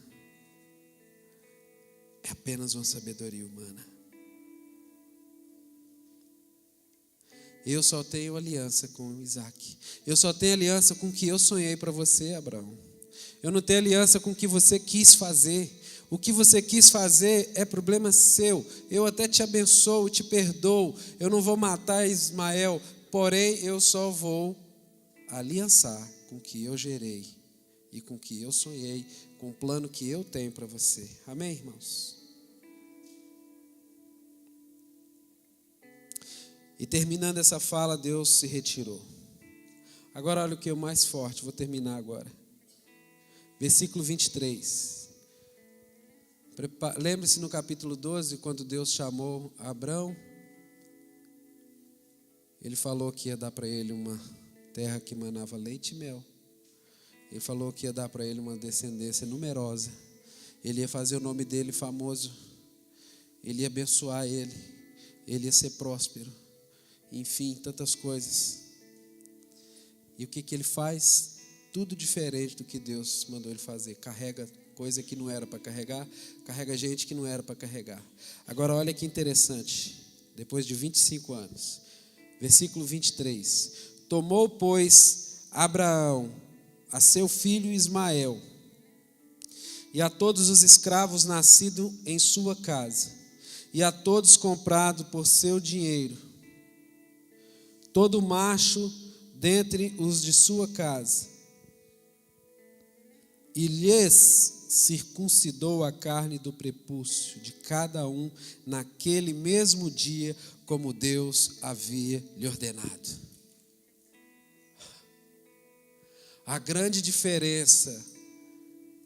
é apenas uma sabedoria humana. Eu só tenho aliança com Isaac. Eu só tenho aliança com o que eu sonhei para você, Abraão. Eu não tenho aliança com o que você quis fazer. O que você quis fazer é problema seu. Eu até te abençoo, te perdoo. Eu não vou matar Ismael, porém eu só vou aliançar com o que eu gerei e com o que eu sonhei, com o plano que eu tenho para você. Amém, irmãos? E terminando essa fala, Deus se retirou. Agora olha o que é o mais forte, vou terminar agora. Versículo 23. Lembre-se no capítulo 12, quando Deus chamou Abrão, Ele falou que ia dar para ele uma terra que manava leite e mel. Ele falou que ia dar para ele uma descendência numerosa. Ele ia fazer o nome dele famoso. Ele ia abençoar ele. Ele ia ser próspero. Enfim, tantas coisas. E o que ele faz? Tudo diferente do que Deus mandou ele fazer. Carrega coisa que não era para carregar. Carrega gente que não era para carregar. Agora olha que interessante. Depois de 25 anos. Versículo 23. Tomou, pois, Abraão a seu filho Ismael e a todos os escravos nascidos em sua casa e a todos comprados por seu dinheiro, todo macho dentre os de sua casa, e lhes circuncidou a carne do prepúcio de cada um naquele mesmo dia, como Deus havia lhe ordenado. A grande diferença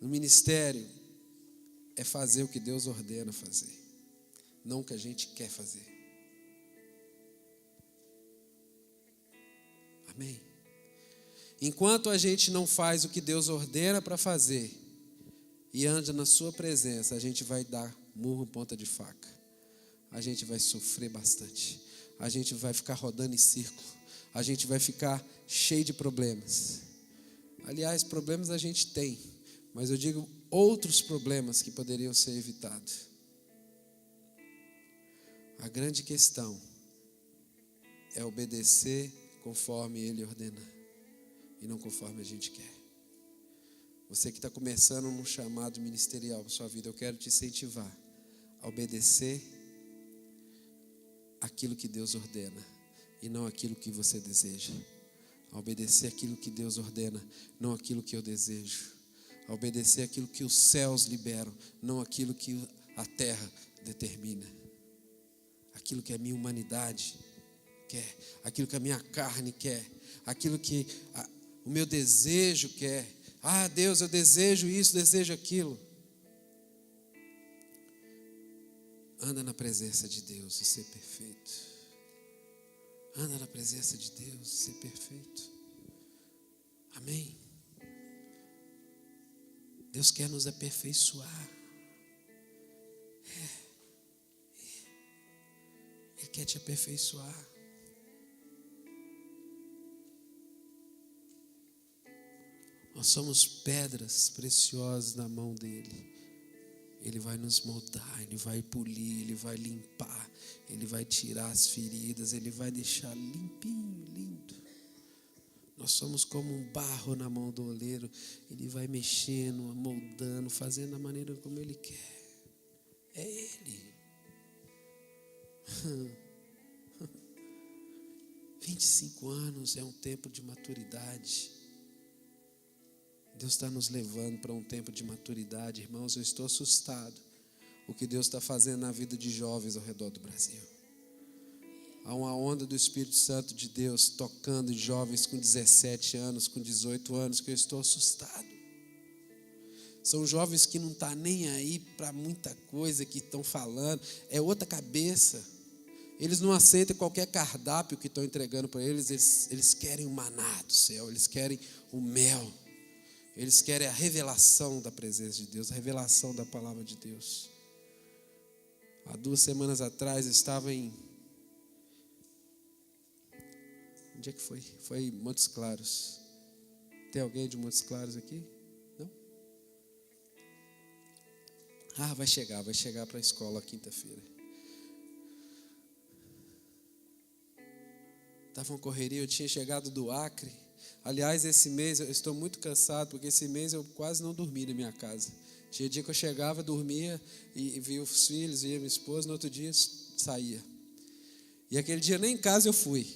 no ministério é fazer o que Deus ordena fazer, não o que a gente quer fazer. Amém? Enquanto a gente não faz o que Deus ordena para fazer e anda na sua presença, a gente vai dar murro em ponta de faca. A gente vai sofrer bastante. A gente vai ficar rodando em círculo. A gente vai ficar cheio de problemas. Aliás, problemas a gente tem, mas eu digo outros problemas que poderiam ser evitados. A grande questão é obedecer conforme Ele ordena e não conforme a gente quer. Você que está começando um chamado ministerial para a sua vida, eu quero te incentivar a obedecer aquilo que Deus ordena e não aquilo que você deseja. A obedecer aquilo que Deus ordena, não aquilo que eu desejo. A obedecer aquilo que os céus liberam, não aquilo que a terra determina. Aquilo que a minha humanidade quer, aquilo que a minha carne quer, aquilo que o meu desejo quer. Ah, Deus, eu desejo isso, desejo aquilo. Anda na presença de Deus e ser perfeito. Anda na presença de Deus e ser perfeito. Amém? Deus quer nos aperfeiçoar. Ele quer te aperfeiçoar. Nós somos pedras preciosas na mão dele. Ele vai nos moldar, Ele vai polir, Ele vai limpar, Ele vai tirar as feridas, Ele vai deixar limpinho, lindo. Nós somos como um barro na mão do oleiro. Ele vai mexendo, moldando, fazendo da maneira como Ele quer. É Ele. 25 anos é um tempo de maturidade. Deus está nos levando para um tempo de maturidade. Irmãos, eu estou assustado o que Deus está fazendo na vida de jovens ao redor do Brasil. Há uma onda do Espírito Santo de Deus tocando em jovens com 17 anos, com 18 anos, que eu estou assustado. São jovens que não estão nem aí para muita coisa que estão falando. É outra cabeça. Eles não aceitam qualquer cardápio que estão entregando para eles. Eles querem o maná do céu, eles querem o mel. Eles querem a revelação da presença de Deus, a revelação da palavra de Deus. Há 2 semanas atrás eu estava em... Onde é que foi? Foi em Montes Claros. Tem alguém de Montes Claros aqui? Não? Ah, vai chegar para a escola quinta-feira. Estava uma correria, eu tinha chegado do Acre. Aliás, esse mês eu estou muito cansado, porque esse mês eu quase não dormi na minha casa. Tinha dia que eu chegava, dormia e via os filhos, via minha esposa, no outro dia saía. E aquele dia nem em casa eu fui.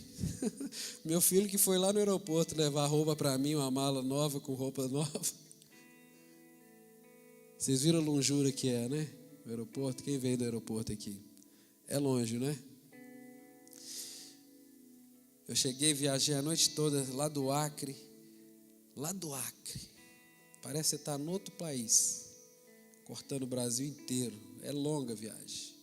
Meu filho que foi lá no aeroporto levar roupa para mim, uma mala nova com roupa nova. Vocês viram a longura que é, né? O aeroporto, quem veio do aeroporto aqui? É longe, né? Eu cheguei, viajei a noite toda lá do Acre. Parece que você está em outro país, cortando o Brasil inteiro. É longa a viagem.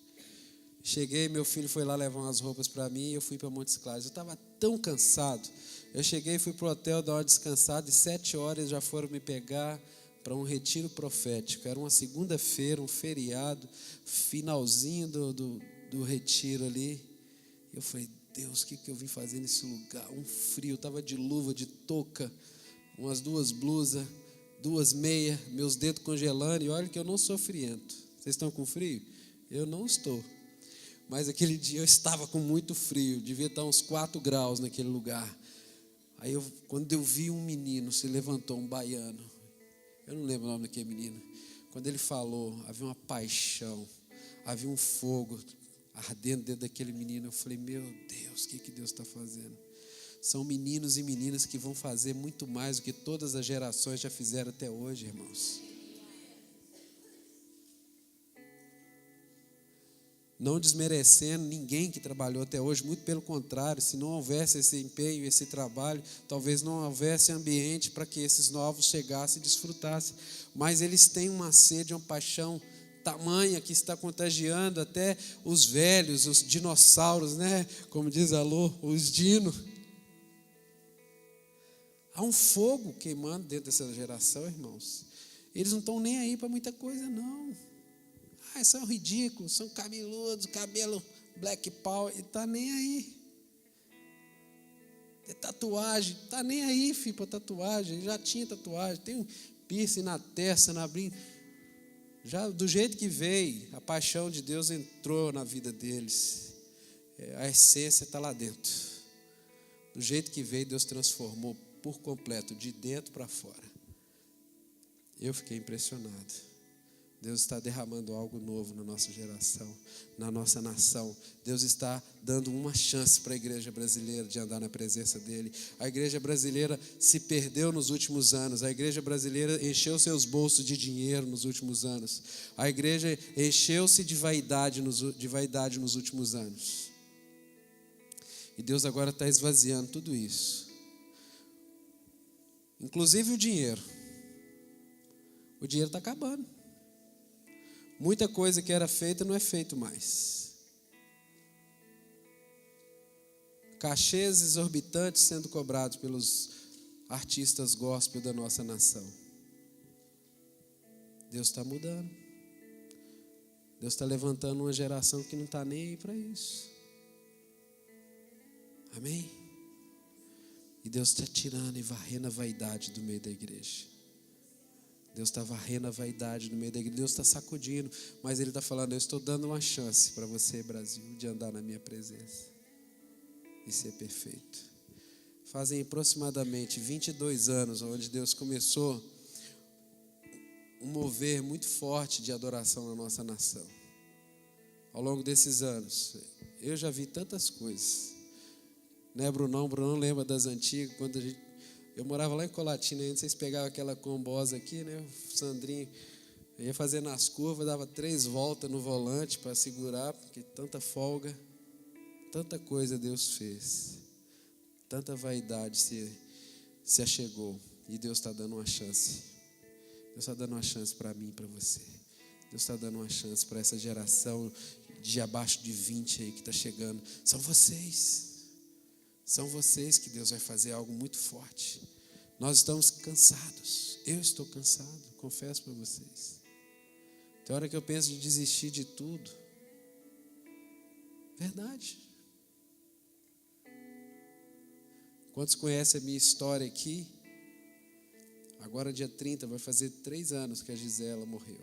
Cheguei, meu filho foi lá levar umas roupas para mim e eu fui para Montes Claros. Eu estava tão cansado. Eu cheguei, fui para o hotel, dar uma descansada e 7 horas já foram me pegar para um retiro profético. Era uma segunda-feira, um feriado, finalzinho do retiro ali. Eu falei, Deus, o que eu vim fazer nesse lugar? Um frio, estava de luva, de touca, umas 2 blusas, 2 meias, meus dedos congelando. E olha que eu não sou friento. Vocês estão com frio? Eu não estou. Mas aquele dia eu estava com muito frio, devia estar uns 4 graus naquele lugar. Aí quando eu vi um menino, se levantou, um baiano, eu não lembro o nome daquele menino. Quando ele falou, havia uma paixão, havia um fogo ardendo dentro daquele menino. Eu falei, meu Deus, o que Deus está fazendo? São meninos e meninas que vão fazer muito mais do que todas as gerações já fizeram até hoje, irmãos. Não desmerecendo ninguém que trabalhou até hoje, muito pelo contrário, se não houvesse esse empenho, esse trabalho, talvez não houvesse ambiente para que esses novos chegassem e desfrutassem. Mas eles têm uma sede, uma paixão tamanha que está contagiando até os velhos, os dinossauros, né? Como diz Alô, os dino. Há um fogo queimando dentro dessa geração, irmãos. Eles não estão nem aí para muita coisa, não. São ridículos, são cabeludos, cabelo black power, e está nem aí. Tem tatuagem, está nem aí, filho, para tatuagem. Já tinha tatuagem, tem um piercing na testa, na brinca. Já do jeito que veio, a paixão de Deus entrou na vida deles. A essência está lá dentro. Do jeito que veio, Deus transformou por completo, de dentro para fora. Eu fiquei impressionado. Deus está derramando algo novo na nossa geração, na nossa nação. Deus está dando uma chance para a igreja brasileira de andar na presença dEle. A igreja brasileira se perdeu nos últimos anos. A igreja brasileira encheu seus bolsos de dinheiro nos últimos anos. A igreja encheu-se de vaidade nos últimos anos. E Deus agora está esvaziando tudo isso. Inclusive o dinheiro. O dinheiro está acabando. Muita coisa que era feita não é feito mais. Cachês exorbitantes sendo cobrados pelos artistas gospel da nossa nação. Deus está mudando. Deus está levantando uma geração que não está nem aí para isso. Amém? E Deus está tirando e varrendo a vaidade do meio da igreja. Deus está varrendo a vaidade no meio da igreja. Deus está sacudindo, mas Ele está falando, eu estou dando uma chance para você, Brasil, de andar na minha presença e ser perfeito. Fazem aproximadamente 22 anos onde Deus começou um mover muito forte de adoração na nossa nação. Ao longo desses anos, eu já vi tantas coisas. Né, Brunão? Brunão lembra das antigas, quando eu morava lá em Colatina, ainda vocês pegavam aquela combosa aqui, né? O Sandrinho ia fazer nas curvas, dava 3 voltas no volante para segurar, porque tanta folga, tanta coisa Deus fez, tanta vaidade se achegou, e Deus está dando uma chance. Deus está dando uma chance para mim e para você. Deus está dando uma chance para essa geração de abaixo de 20 aí que está chegando. São vocês que Deus vai fazer algo muito forte. Nós estamos cansados. Eu estou cansado, confesso para vocês. Tem hora que eu penso de desistir de tudo. Verdade. Quantos conhecem a minha história aqui? Agora dia 30 vai fazer 3 anos que a Gisela morreu.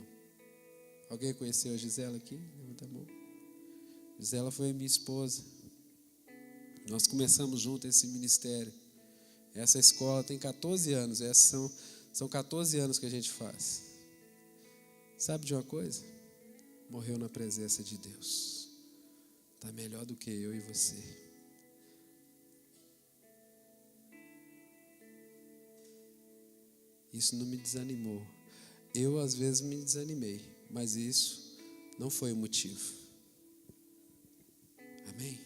Alguém conheceu a Gisela aqui? Levanta a mão. Gisela foi minha esposa. Nós começamos juntos esse ministério. Essa escola tem 14 anos. São 14 anos que a gente faz. Sabe de uma coisa? Morreu na presença de Deus. Está melhor do que eu e você. Isso não me desanimou. Eu, às vezes, me desanimei. Mas isso não foi o motivo. Amém?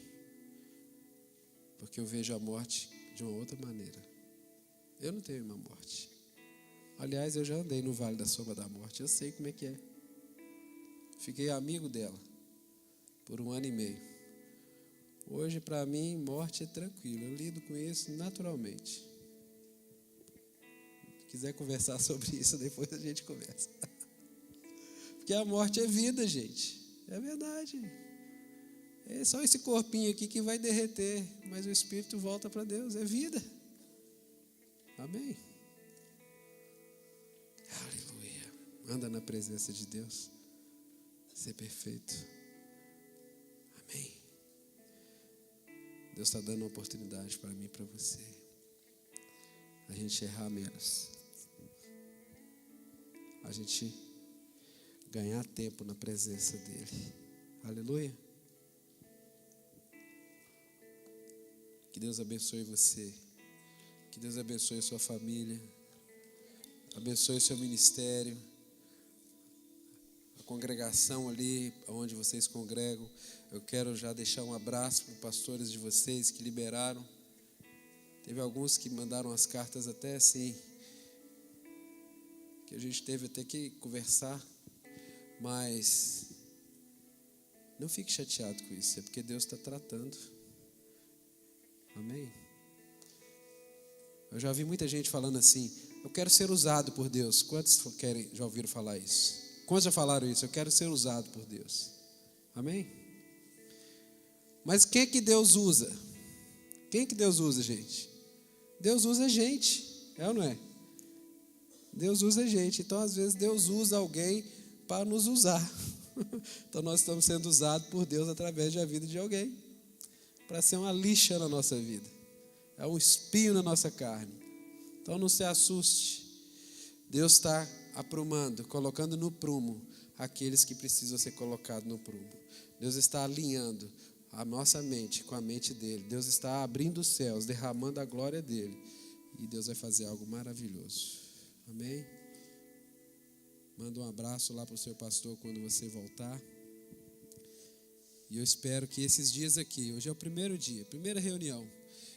porque eu vejo a morte de uma outra maneira. Eu não tenho uma morte. Aliás, eu já andei no vale da sombra da morte, eu sei como é que é. Fiquei amigo dela por 1 ano e meio. Hoje, para mim, morte é tranquilo, eu lido com isso naturalmente. Se quiser conversar sobre isso, depois a gente conversa. Porque a morte é vida, gente. É verdade. É só esse corpinho aqui que vai derreter, mas o espírito volta para Deus, é vida. Amém? Aleluia. Anda na presença de Deus. Ser perfeito. Amém. Deus está dando uma oportunidade para mim e para você. A gente errar menos. A gente ganhar tempo na presença dEle. Aleluia. Que Deus abençoe você. Que Deus abençoe a sua família. Abençoe o seu ministério. A congregação ali, onde vocês congregam. Eu quero já deixar um abraço para os pastores de vocês que liberaram. Teve alguns que mandaram as cartas até assim, que a gente teve até que conversar. Mas não fique chateado com isso, é porque Deus está tratando. Amém? Eu já vi muita gente falando assim, eu quero ser usado por Deus. Quantos já ouviram falar isso? Quantos já falaram isso? Eu quero ser usado por Deus. Amém? Mas quem que Deus usa? Quem que Deus usa, gente? Deus usa gente, é ou não é? Deus usa gente, então às vezes Deus usa alguém para nos usar. Então nós estamos sendo usados por Deus através da vida de alguém, para ser uma lixa na nossa vida, é um espinho na nossa carne. Então não se assuste, Deus está aprumando, colocando no prumo aqueles que precisam ser colocados no prumo. Deus está alinhando a nossa mente com a mente dele. Deus está abrindo os céus, derramando a glória dele, e Deus vai fazer algo maravilhoso. Amém? Manda um abraço lá para o seu pastor quando você voltar. E eu espero que esses dias aqui, hoje é o primeiro dia, primeira reunião.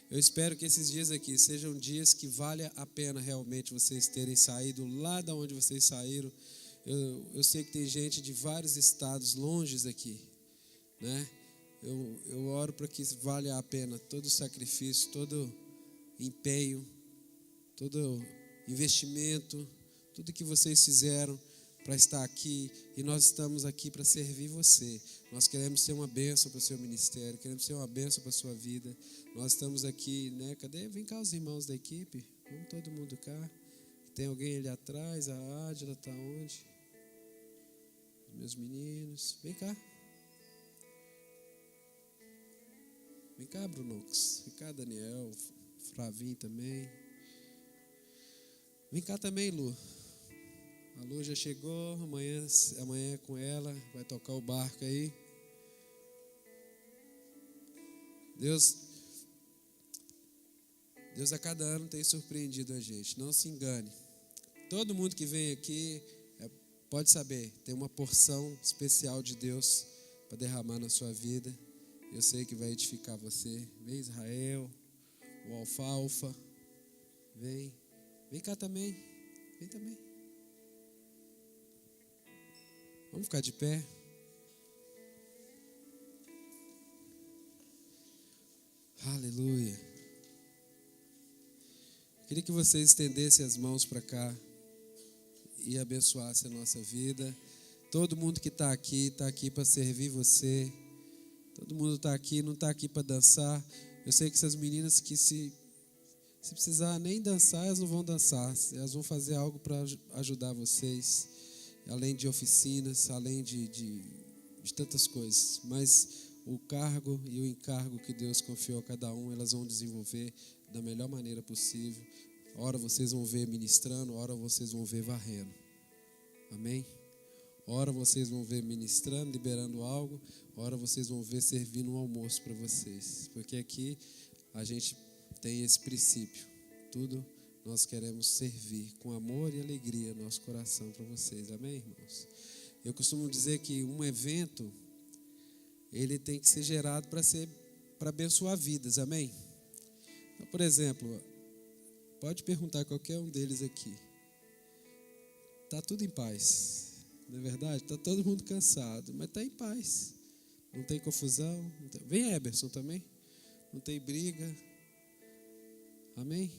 Eu espero que esses dias aqui sejam dias que valha a pena realmente vocês terem saído lá de onde vocês saíram. Eu sei que tem gente de vários estados longes aqui, né? Eu oro para que valha a pena todo o sacrifício, todo empenho, todo investimento, tudo que vocês fizeram para estar aqui, e nós estamos aqui para servir você. Nós queremos ser uma bênção para o seu ministério, queremos ser uma bênção para a sua vida. Nós estamos aqui, né? Cadê? Vem cá os irmãos da equipe, vamos todo mundo cá. Tem alguém ali atrás, a Ádila está onde? Os meus meninos, vem cá. Vem cá, Brunox, vem cá, Daniel, Flavinho também. Vem cá também, Lu. A Lu já chegou, amanhã é com ela, vai tocar o barco aí. Deus a cada ano tem surpreendido a gente, não se engane. Todo mundo que vem aqui, pode saber, tem uma porção especial de Deus para derramar na sua vida. Eu sei que vai edificar você. Vem, Israel, o Alfalfa, vem cá também, vem também. Vamos ficar de pé. Aleluia. Queria que vocês estendessem as mãos para cá e abençoassem a nossa vida. Todo mundo que está aqui para servir você. Todo mundo está aqui, não está aqui para dançar. Eu sei que essas meninas que se precisar nem dançar, elas não vão dançar. Elas vão fazer algo para ajudar vocês. Além de oficinas, além de tantas coisas. Mas o cargo e o encargo que Deus confiou a cada um, elas vão desenvolver da melhor maneira possível. Ora vocês vão ver ministrando, ora vocês vão ver varrendo. Amém? Ora vocês vão ver ministrando, liberando algo, ora vocês vão ver servindo um almoço para vocês. Porque aqui a gente tem esse princípio. Tudo nós queremos servir com amor e alegria no nosso coração para vocês. Amém, irmãos? Eu costumo dizer que um evento, ele tem que ser gerado para abençoar vidas. Amém? Por exemplo, pode perguntar a qualquer um deles aqui. Está tudo em paz, não é verdade? Está todo mundo cansado, mas está em paz. Não tem confusão. Não tem... Vem Eberson também. Não tem briga. Amém?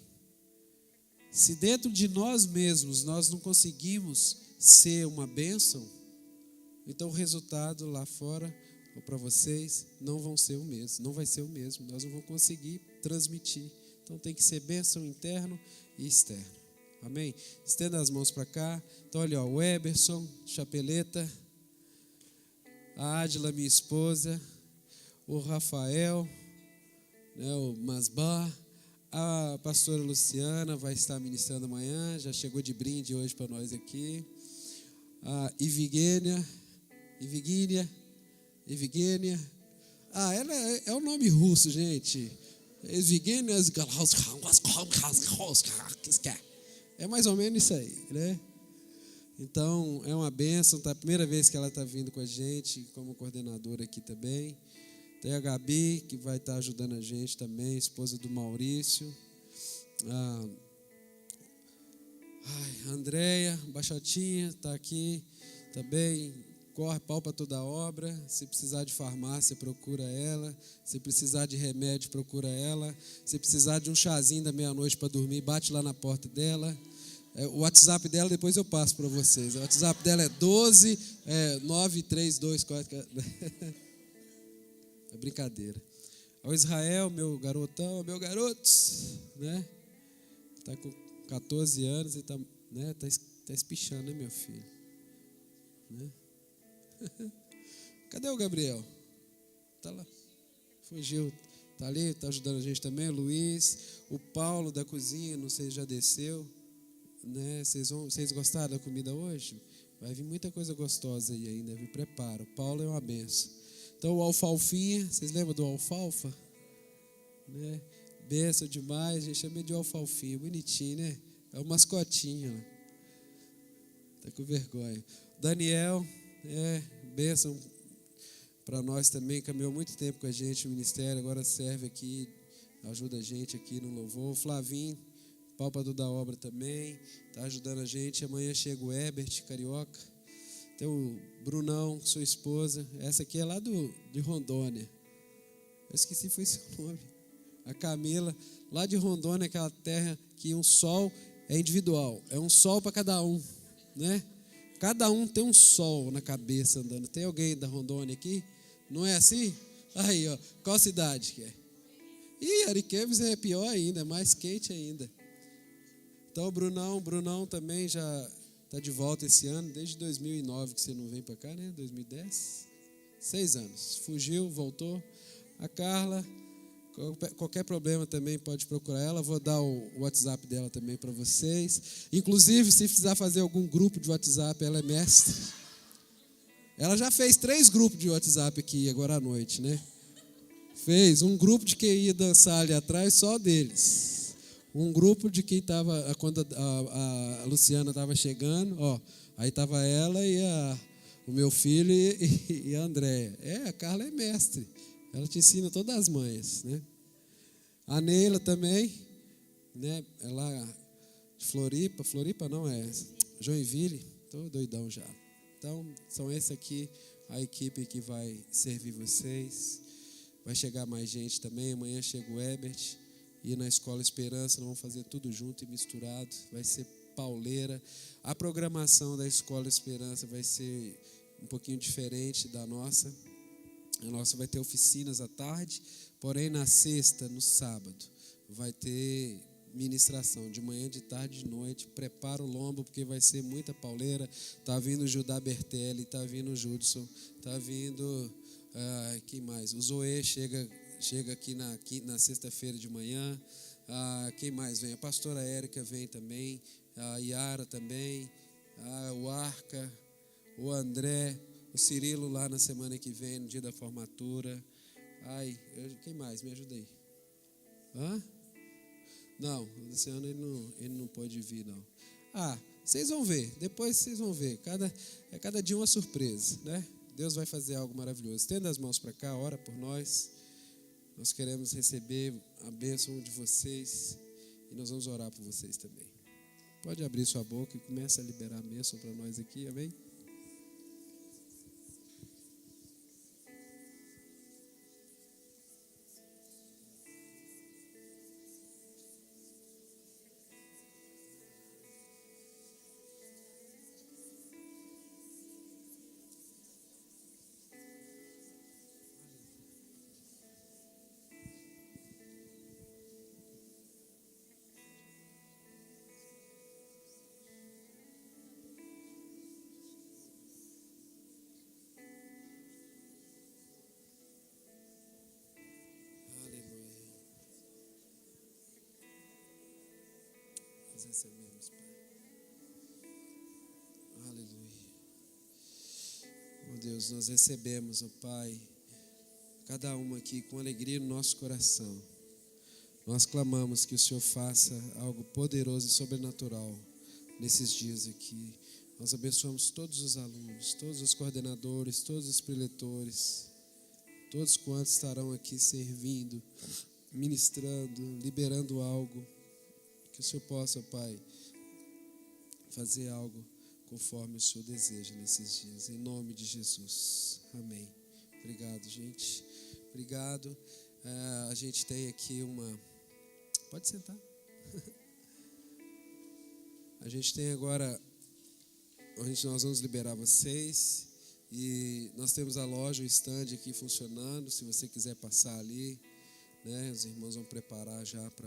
Se dentro de nós mesmos nós não conseguimos ser uma bênção, então o resultado lá fora, ou para vocês, não vão ser o mesmo. Não vai ser o mesmo. Nós não vamos conseguir transmitir. Então tem que ser bênção interno e externo. Amém? Estenda as mãos para cá. Então olha, ó, o Eberson, Chapeleta, a Ádila, minha esposa, o Rafael, né, o Masbar, a pastora Luciana vai estar ministrando amanhã, já chegou de brinde hoje para nós aqui. A Ivigênia. Ela é um nome russo, gente. É mais ou menos isso aí, né? Então, é uma bênção, tá? A primeira vez que ela está vindo com a gente, como coordenadora aqui também. Tem a Gabi, que vai estar ajudando a gente também, esposa do Maurício. A Andréia, Baixotinha, está aqui também. Corre pau para toda obra. Se precisar de farmácia, procura ela. Se precisar de remédio, procura ela. Se precisar de um chazinho da meia-noite para dormir, bate lá na porta dela. O WhatsApp dela, depois eu passo para vocês. O WhatsApp dela é 12 93224. É brincadeira. O Israel, meu garotão, meu garoto, né? Está com 14 anos e está, né? Tá espichando, né, meu filho? Né? Cadê o Gabriel? Está lá. Fugiu. Está ali, está ajudando a gente também. O Luiz, o Paulo da cozinha, não sei se já desceu. Né? Vocês gostaram da comida hoje? Vai vir muita coisa gostosa aí ainda, me prepara. O Paulo é uma benção. Então o Alfalfinha, vocês lembram do Alfalfa? Né? Benção demais, a gente chama de Alfalfinha, bonitinho, né? É o mascotinho. Tá com vergonha. Daniel, benção para nós também, caminhou muito tempo com a gente no ministério, agora serve aqui, ajuda a gente aqui no louvor. O Flavinho, pálpado da obra também, está ajudando a gente. Amanhã chega o Ebert, carioca. Tem o Brunão, sua esposa. Essa aqui é lá de Rondônia. Eu esqueci, foi seu nome. A Camila, lá de Rondônia, aquela terra que um sol é individual. É um sol para cada um, né? Cada um tem um sol na cabeça andando. Tem alguém da Rondônia aqui? Não é assim? Aí, ó. Qual cidade que é? Ih, Ariquemes é pior ainda, é mais quente ainda. Então, o Brunão também já está de volta esse ano, desde 2009 que você não vem para cá, né? 2010? 6 anos. Fugiu, voltou. A Carla, qualquer problema também pode procurar ela. Vou dar o WhatsApp dela também para vocês. Inclusive, se precisar fazer algum grupo de WhatsApp, ela é mestre. Ela já fez 3 grupos de WhatsApp aqui agora à noite, né? Fez um grupo de quem ia dançar ali atrás, só deles. Um grupo de quem estava, quando a Luciana estava chegando, ó, aí estava ela e o meu filho e a Andréia. A Carla é mestre, ela te ensina todas as manhas, né? A Neila também, né? Ela de Floripa não é, Joinville, estou doidão já. Então, são esse aqui, a equipe que vai servir vocês. Vai chegar mais gente também, amanhã chega o Ebert. E na Escola Esperança, nós vamos fazer tudo junto e misturado. Vai ser pauleira. A programação da Escola Esperança vai ser um pouquinho diferente da nossa. A nossa vai ter oficinas à tarde, porém na sexta, no sábado, vai ter ministração de manhã, de tarde, de noite. Prepara o lombo, porque vai ser muita pauleira. Está vindo o Judá Bertelli, está vindo o Judson, está vindo... quem mais? O Zoe chega aqui na sexta-feira de manhã. Quem mais vem? A pastora Érica vem também. A Yara também. O Arca. O André. O Cirilo lá na semana que vem, no dia da formatura. Quem mais? Me ajuda aí. Não, esse ano ele não pode vir, não. Vocês vão ver. Depois vocês vão ver. Cada dia uma surpresa, né? Deus vai fazer algo maravilhoso. Estenda as mãos para cá, ora por nós. Nós queremos receber a bênção de vocês e nós vamos orar por vocês também. Pode abrir sua boca e começa a liberar a bênção para nós aqui, amém? Nós recebemos, Pai. Aleluia. Oh Deus, nós recebemos, ó Pai, cada uma aqui com alegria no nosso coração. Nós clamamos que o Senhor faça algo poderoso e sobrenatural nesses dias aqui. Nós abençoamos todos os alunos, todos os coordenadores, todos os preletores, todos quantos estarão aqui servindo, ministrando, liberando algo. Que o Senhor possa, Pai, fazer algo conforme o Senhor deseja nesses dias. Em nome de Jesus. Amém. Obrigado, gente. Obrigado. A gente tem aqui uma... Pode sentar. A gente tem agora... Nós vamos liberar vocês. E nós temos a loja, o stand aqui funcionando. Se você quiser passar ali, né, os irmãos vão preparar já para